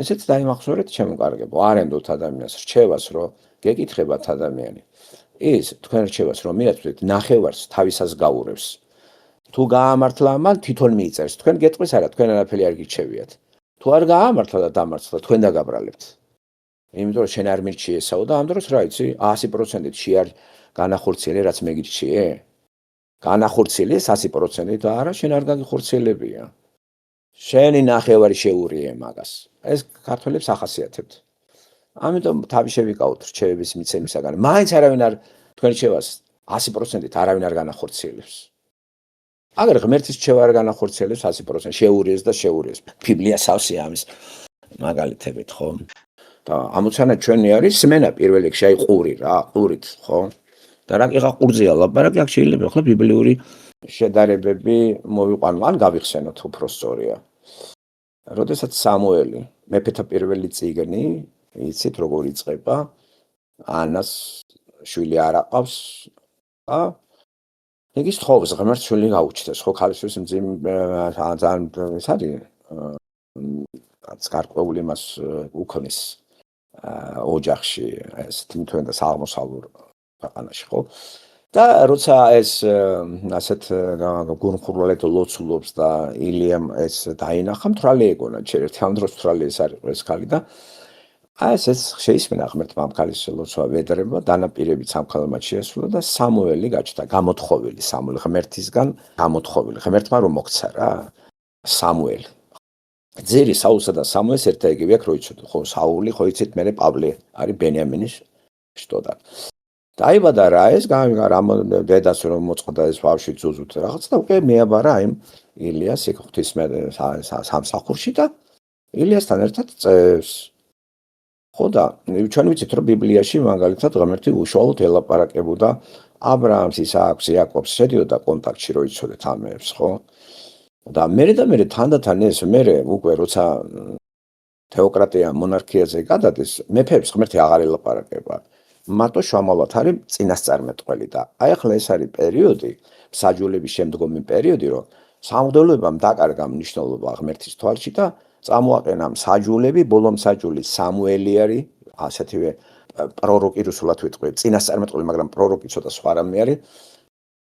ესეც დაიმახსოვრეთ შემოკარგებო არენდოთ ადამიანს რჩევას რომ გეკითხებათ ადამიანი ის თქვენ რჩევას რომ მიაწვდით ნახევარს თავისას გაურევს თუ გაამართლა მან თვითონ მიიწერს თქვენ გეტყვის არა თქვენ არაფერი არ გირჩევიათ თუ არ გაამართლა და დამარცხდა თქვენ დაგაბრალებთ იმიტომ რომ შენ არ მირჩიესაო და ამ დროს რა იცი 100%-ით შეარ განახორციელე რაც მე გირჩიე განახორციელე 100%-ით და არა შენ არ გაგიხორციელებია შენი ნახევარი შეურიე მაგას ეს ქართველებს ახასიათებთ ამიტომ თავი შევიკავოთ რჩევების მიცემისაგან მაინც არავინ არ თქვენ რჩევას 100%-ით არავინ არ განახორციელებს აგერ ღმერთის რჩევა არ განახორციელებს 100% შეურიეს და შეურიეს ბიბლია სავსეა ამის მაგალითებით ხო და ამოცანა ჩვენი არის სმენა პირველ რიგში აი ყური რა ყურით ხო და რა კი ყურძეა ლაპარაკი აქ შეიძლება ხო ბიბლიური შედარებები მოვიყვანო ან გავიხსენოთ უფრო სწორია როდესაც სამუელი მეფეთა პირველი წიგნი იცით როგორ იწყება ანას შვილი არ აყავს და იგი სწხოვს ღმერთს შვილი გაუჩნდეს ხო ქალისთვის ძალიან ეს არის გარკვეული მას უქნის ოჯახში ეს თვითონ და აღმოსავლურ ქვეყანაში ხო და როცა ეს ასეთ გუნხურვალეთ ლოცულობს და ილიამ ეს დაინახა მთრალი ეგონა ერთ ამ დროს მთრალი ეს არის ეს ქალი და ეს შეისმინა ღმერთმა ამ ქალის ლოცვა ვედრება დანაპირებით სამქალმად შეასრულა და სამუელი გაჩნდა გამოთხოვილი სამუელი ღმერთისგან გამოთხოვილი ღმერთმა რომ მოქცა რა სამუელი ძირი საულსა და სამუელს ერთ ეგივე აქ რო იცოდო ხო საული ხო იცით მე პავლე არის ბენიამინის შტოდა დაიბადა რა ეს რამ დედას რომ მოწყდა ეს ბავშვი ძუძუთ რაღაც და უკვე მეაბარა იმ ილიას იქ ღვთისმეტ სამსახურში და ილიასთან ერთად წევს ხო და ჩვენ ვიცით რომ ბიბლიაში მაგალითად ღმერთი უშუალოდ ელაპარაკებოდა აბრაამს ისააკს იაკობს შედიოდა კონტაქტში რო იცოდეთ ამებს ხო და მე თანდათან ეს მე უკვე როცა თეოკრატია მონარქიაზე გადადეს მეფეებს ღმერთი აღარ ელაპარაკება მარტო შამალად არის წინასწარმეტყველი და აი ახლა ეს არის პერიოდი მსაჯულების შემდგომი პერიოდი რომ სამღვდელოებამ დაკარგა მნიშვნელობა ღმერთის თვალში და წამოაყენა მსაჯულები ბოლო მსაჯული სამუელი არის ასეთივე პროროკი რუსულად ვიტყვი წინასწარმეტყველი მაგრამ პროროკი ცოტა სხვა რამე არის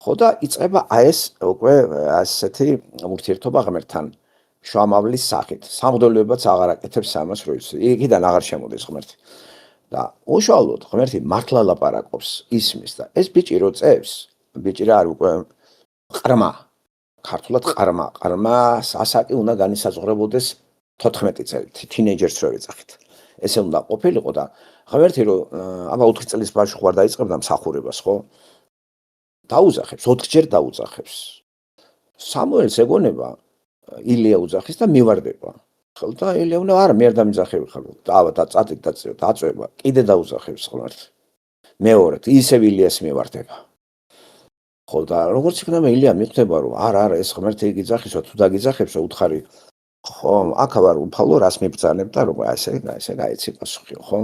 ხო და იწყება აი ეს უკვე ასეთი ურთიერთობა ღმერთთან შუამავლის სახით. სამღვდელოებაც აღარ აკეთებს ამას როის. იქიდან აღარ შემოდის ღმერთი. და უშუალოდ ღმერთი მართლა ლაპარაკობს, ისმის და ეს ბიჭი რო წევს, ბიჭი რა არის უკვე ყრმა. ქართულად ყრმა ასაკი უნდა განისაზღვრებოდეს 14 წელი, თინეიჯერს რო ეძახით. ესე უნდა ყოფილიყო და ღმერთი რო აბა 4 წლის ბავშვი ხوار დაიწყებდა მსახურებას, ხო? დაუძახებს, 4 ჯერ დაუძახებს. სამუელს ეგონება ილია უძახის და მივარდება. ხო და ილია უნდა არა, მე არ დამიძახები ხარ. დავა და წატიკ დაწვება, კიდე დაუძახებს ღმერთი. მეორედ ისევ ილიას მივარდება. ხო და როგორც იქნება ილია მიხვდება რომ არა ეს ღმერთი იგიძახისო თუ დაგიძახებსო უთხარი ხო აქ ვარ უფალო რას მიბრძანებ და რომ ესე გაიცი პასუხი ხო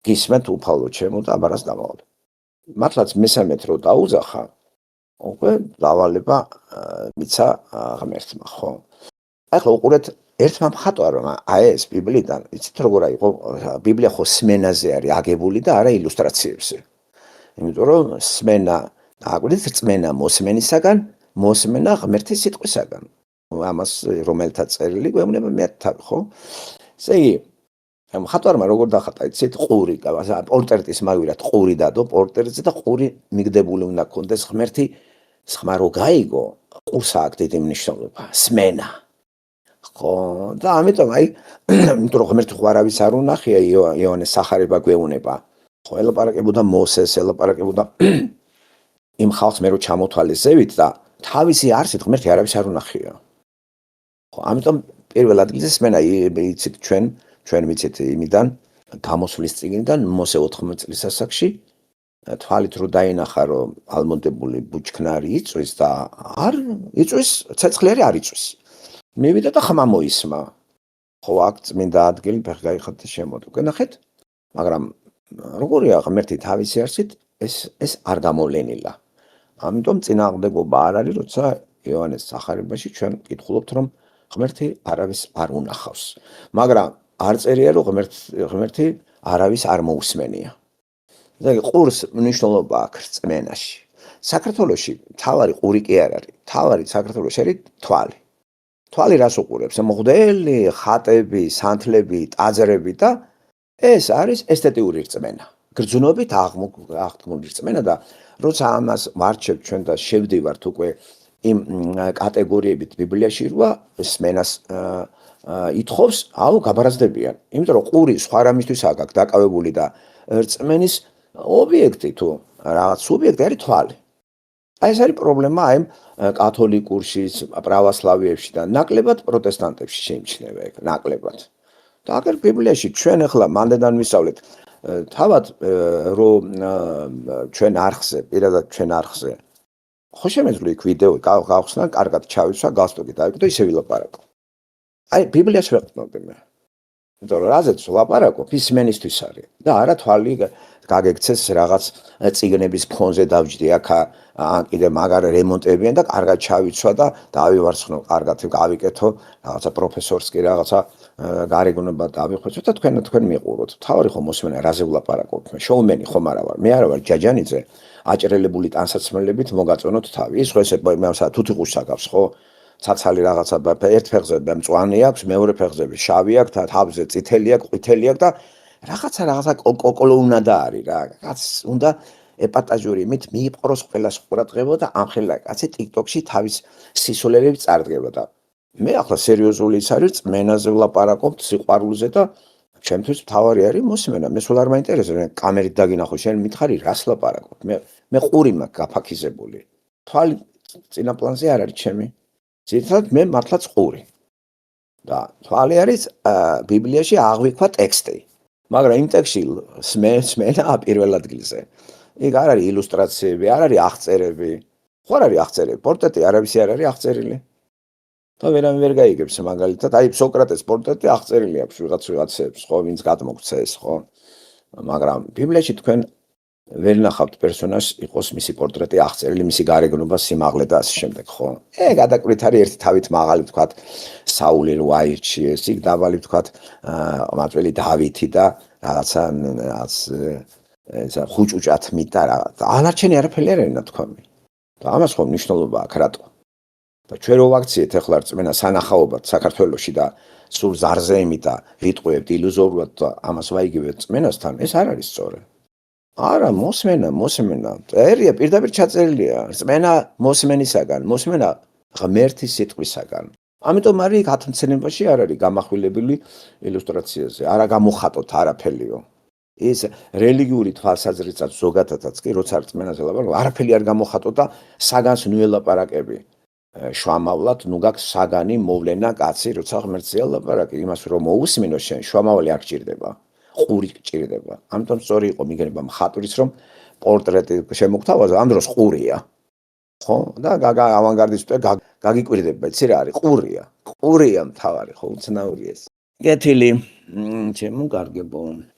გისმენთ უფალო ჩემო და აბარას დამავალ მართლაც მესამედ რო დაუძახა უკვე დავალება მიცა ღმერთმა ხო ახლა უყურეთ ერთმა მხატვარმა აი ეს ბიბლიიდან იცით როგორ იყო ბიბლია ხო სმენაზე არის აგებული და არა ილუსტრაციებზე იმიტომ რომ სმენა აგვიდით რწმენა მოსმენისაგან მოსმენა ღმერთის სიტყვისაგან ამას რომელთა წერილი გვეუბნება მე თავი ხო ესე იგი მხატვარმა როგორ დახატა იცით ყური პორტრეტის მაგვილად ყური დადო პორტრეტზე და ყური მიგდებული უნდა კონდეს ღმერთი ხმა რო გაიგო ყურს აქვს დიდი მნიშვნელობა სმენა ხო და ამიტომ აი იმიტომ რომ ღმერთი ხო არავის არ უნახია იოანეს სახარება გვეუბნება ხო ელაპარაკებოდა მოსეს ელაპარაკებოდა იმ ხალხს მე რო ჩამოთვალე ზევით და თავისი არსით ღმერთი არავის არ უნახია. ხო, ამიტომ პირველ ადგილზე სმენა იცით ჩვენ ვიცით იმიდან გამოსვლის წიგნიდან მოსე 14 წლის ასაკში თვალით რო დაინახა რომ ალმონდებული ბუჩქნარი იწვის და არ იწვის ცეცხლერი არ იწვის. მივიდა და ხმა მოისმა. ხო, აქ წმინდა ადგილი ფეხ გაიხადა შემოდო. გენახეთ? მაგრამ როგორია ღმერთი თავისი არსით ეს არ გამოვლენილა. ამიტომ წინააღმდეგობა არ არის, როცა იოანეს სახარებაში ჩვენ ვკითხულობთ, რომ ღმერთი არავის არ უნახავს. მაგრამ არ წერია, რომ ღმერთი არავის არ მოусმენია. ზოგი ყურს მნიშვნელობა აქვს რწმენაში. საქართველოში თავარი ყური კი არ არის. თავარი საქართველოში არის თვალი. თვალი რას უყურებს? მღვდელი, ხატები, სანთლები, ტაძრები და ეს არის ესთეტიური რწმენა. გრძნობით აღდგმული რწმენა და როცა ამას ვარჩევ ჩვენ და შევდივართ უკვე იმ კატეგორიებით ბიბლიაში როა სმენას ითხოვს, აუ გაბარაზდებიან. იმიტომ რომ ყური სხვა რამისთვის აქვს დაკავებული და რწმენის ობიექტი თუ რაღაც სუბიექტი არის თვალი. აი ეს არის პრობლემა აი კათოლიკურში, პრავოსლავიებში და ნაკლებად პროტესტანტებში შეიმჩნევა ეგ ნაკლებად. და აგერ ბიბლიაში ჩვენ ახლა მანდედან ვისწავლეთ თავად რომ ჩვენ არხზე, პირადად ჩვენ არხზე ხო შემეძლო იქ ვიდეო გავხსნა, კარგად ჩავიცვა, გასტოკი დაიწყო და ისე ვილაპარაკო. აი ბიბლიას ვეყნობდი მე. იმიტომ რომ რაზეც ვლაპარაკობ, ის სმენისთვის არის და არა თვალი გაგექცეს რაღაც წიგნების ფონზე დავჯდი აქ კიდე მაგარ რემონტებიან და კარგად ჩავიცვა და დავივარცხნო, კარგად გავიკეთო, რაღაცა პროფესორს კი რაღაცა გარეგნობა დავიხვეწო და თქვენ მიყუროთ. თავი ხომ მოსმენა რაზე ვლაპარაკობ მე? შოუმენი ხომ არა ვარ. მე არა ვარ ჯაჯანიძე, აჭრელებული ტანსაცმელებით მოგაწონოთ თავი. ის ხო ესე თუთიყუშს აკავს ხო? ცაცალი რაღაცა ერთ ფეხზე მწვანე აქვს, მეორე ფეხზე შავი აქვს, თავზე წითელი აქვს, ყვითელი აქვს და რაღაცა კოკოლოუნადა არის რა. კაც უნდა ეპატაჟური იმით მიიპყროს ყველას ყურადღება და ამხელა კაცი TikTok-ში თავის სისულელებით წარდგება და მე ახლა სერიოზული ის არის წმენაზე ვლაპარაკობთ სიყვარულზე და ჩემთვის თავარი არის მოსმენა. მე სულ არ მაინტერესებს კამერით დაგინახო შენ მითხარი რას ლაპარაკობ. მე ყური მაქვს გაფაქიზებული. თვალი წინა პლანზე არ არის ჩემი. ძირითადად მე მართლაც ყური. და თვალი არის ბიბლიაში აღვიქვა ტექსტი. მაგრამ იმ ტექსტში სმენა პირველ ადგილზე. იქ არ არის ილუსტრაციები, არ არის აღწერები. ხო არ არის აღწერები, პორტრეტი არავისი არ არის აღწერილი. და ვერავინ ვერ გაიგებს მაგალითად, აი სოკრატეს პორტრეტი აღწერილი აქვს ვიღაცებს, ხო, ვინც გადმოგვცეს, ხო? მაგრამ ბიბლიაში თქვენ ვერ ნახავთ პერსონაჟს იყოს მისი პორტრეტი აღწერილი, მისი გარეგნობა, სიმაღლე და ასე შემდეგ, ხო? გადაკვირით არის ერთი თავით მაღალი ვთქვათ, საული რო აირჩიეს, იქ დაბალი ვთქვათ, მაწველი დავითი და რაღაცა ხუჭუჭათმით და რაღაც. ანარჩენი არაფერი არ არის ნათქვამი. და ამას ხო მნიშვნელობა აქვს რატო? და ჩვენ რო ვაქციეთ ახლა რწმენა სანახაობად საქართველოში და სულ ზარზე იმით და ვიტყვევთ ილუზორულად და ამას ვაიგივებთ რწმენასთან, ეს არ არის სწორი. არა, მოსმენა. წერია პირდაპირ ჩაწერილია. რწმენა მოსმენისაგან, მოსმენა ღმერთის სიტყვისაგან. ამიტომ არის იქ ათმცენებაში არ არის გამახვილებელი ილუსტრაციაზე. არა გამოხატოთ არაფერიო. ეს რელიგიური თვალსაზრისით ზოგადადაც კი როცა რწმენაზე ლაპარაკობ, არაფერი არ გამოხატოთ და საგანს ნუ ელაპარაკები. შვამავლად ნუ გაქვს საგანი მოვლენა კაცი როცა ღმერთზე ლაპარაკი, იმას რომ მოусმინო შენ, შვამავალი არ გჭირდება. ყური გჭირდება. ამიტომ სწორი იყო მიგება მხატვრის რომ პორტრეტი შემოგთავაზო, ამ დროს ყურია. ხო? და ავანგარდისტი გაგიკვირდება, იცი რა არის? ყურია. ყურია მთავარი, ხო, უცნაური ეს. კეთილი, ჩემო კარგებო.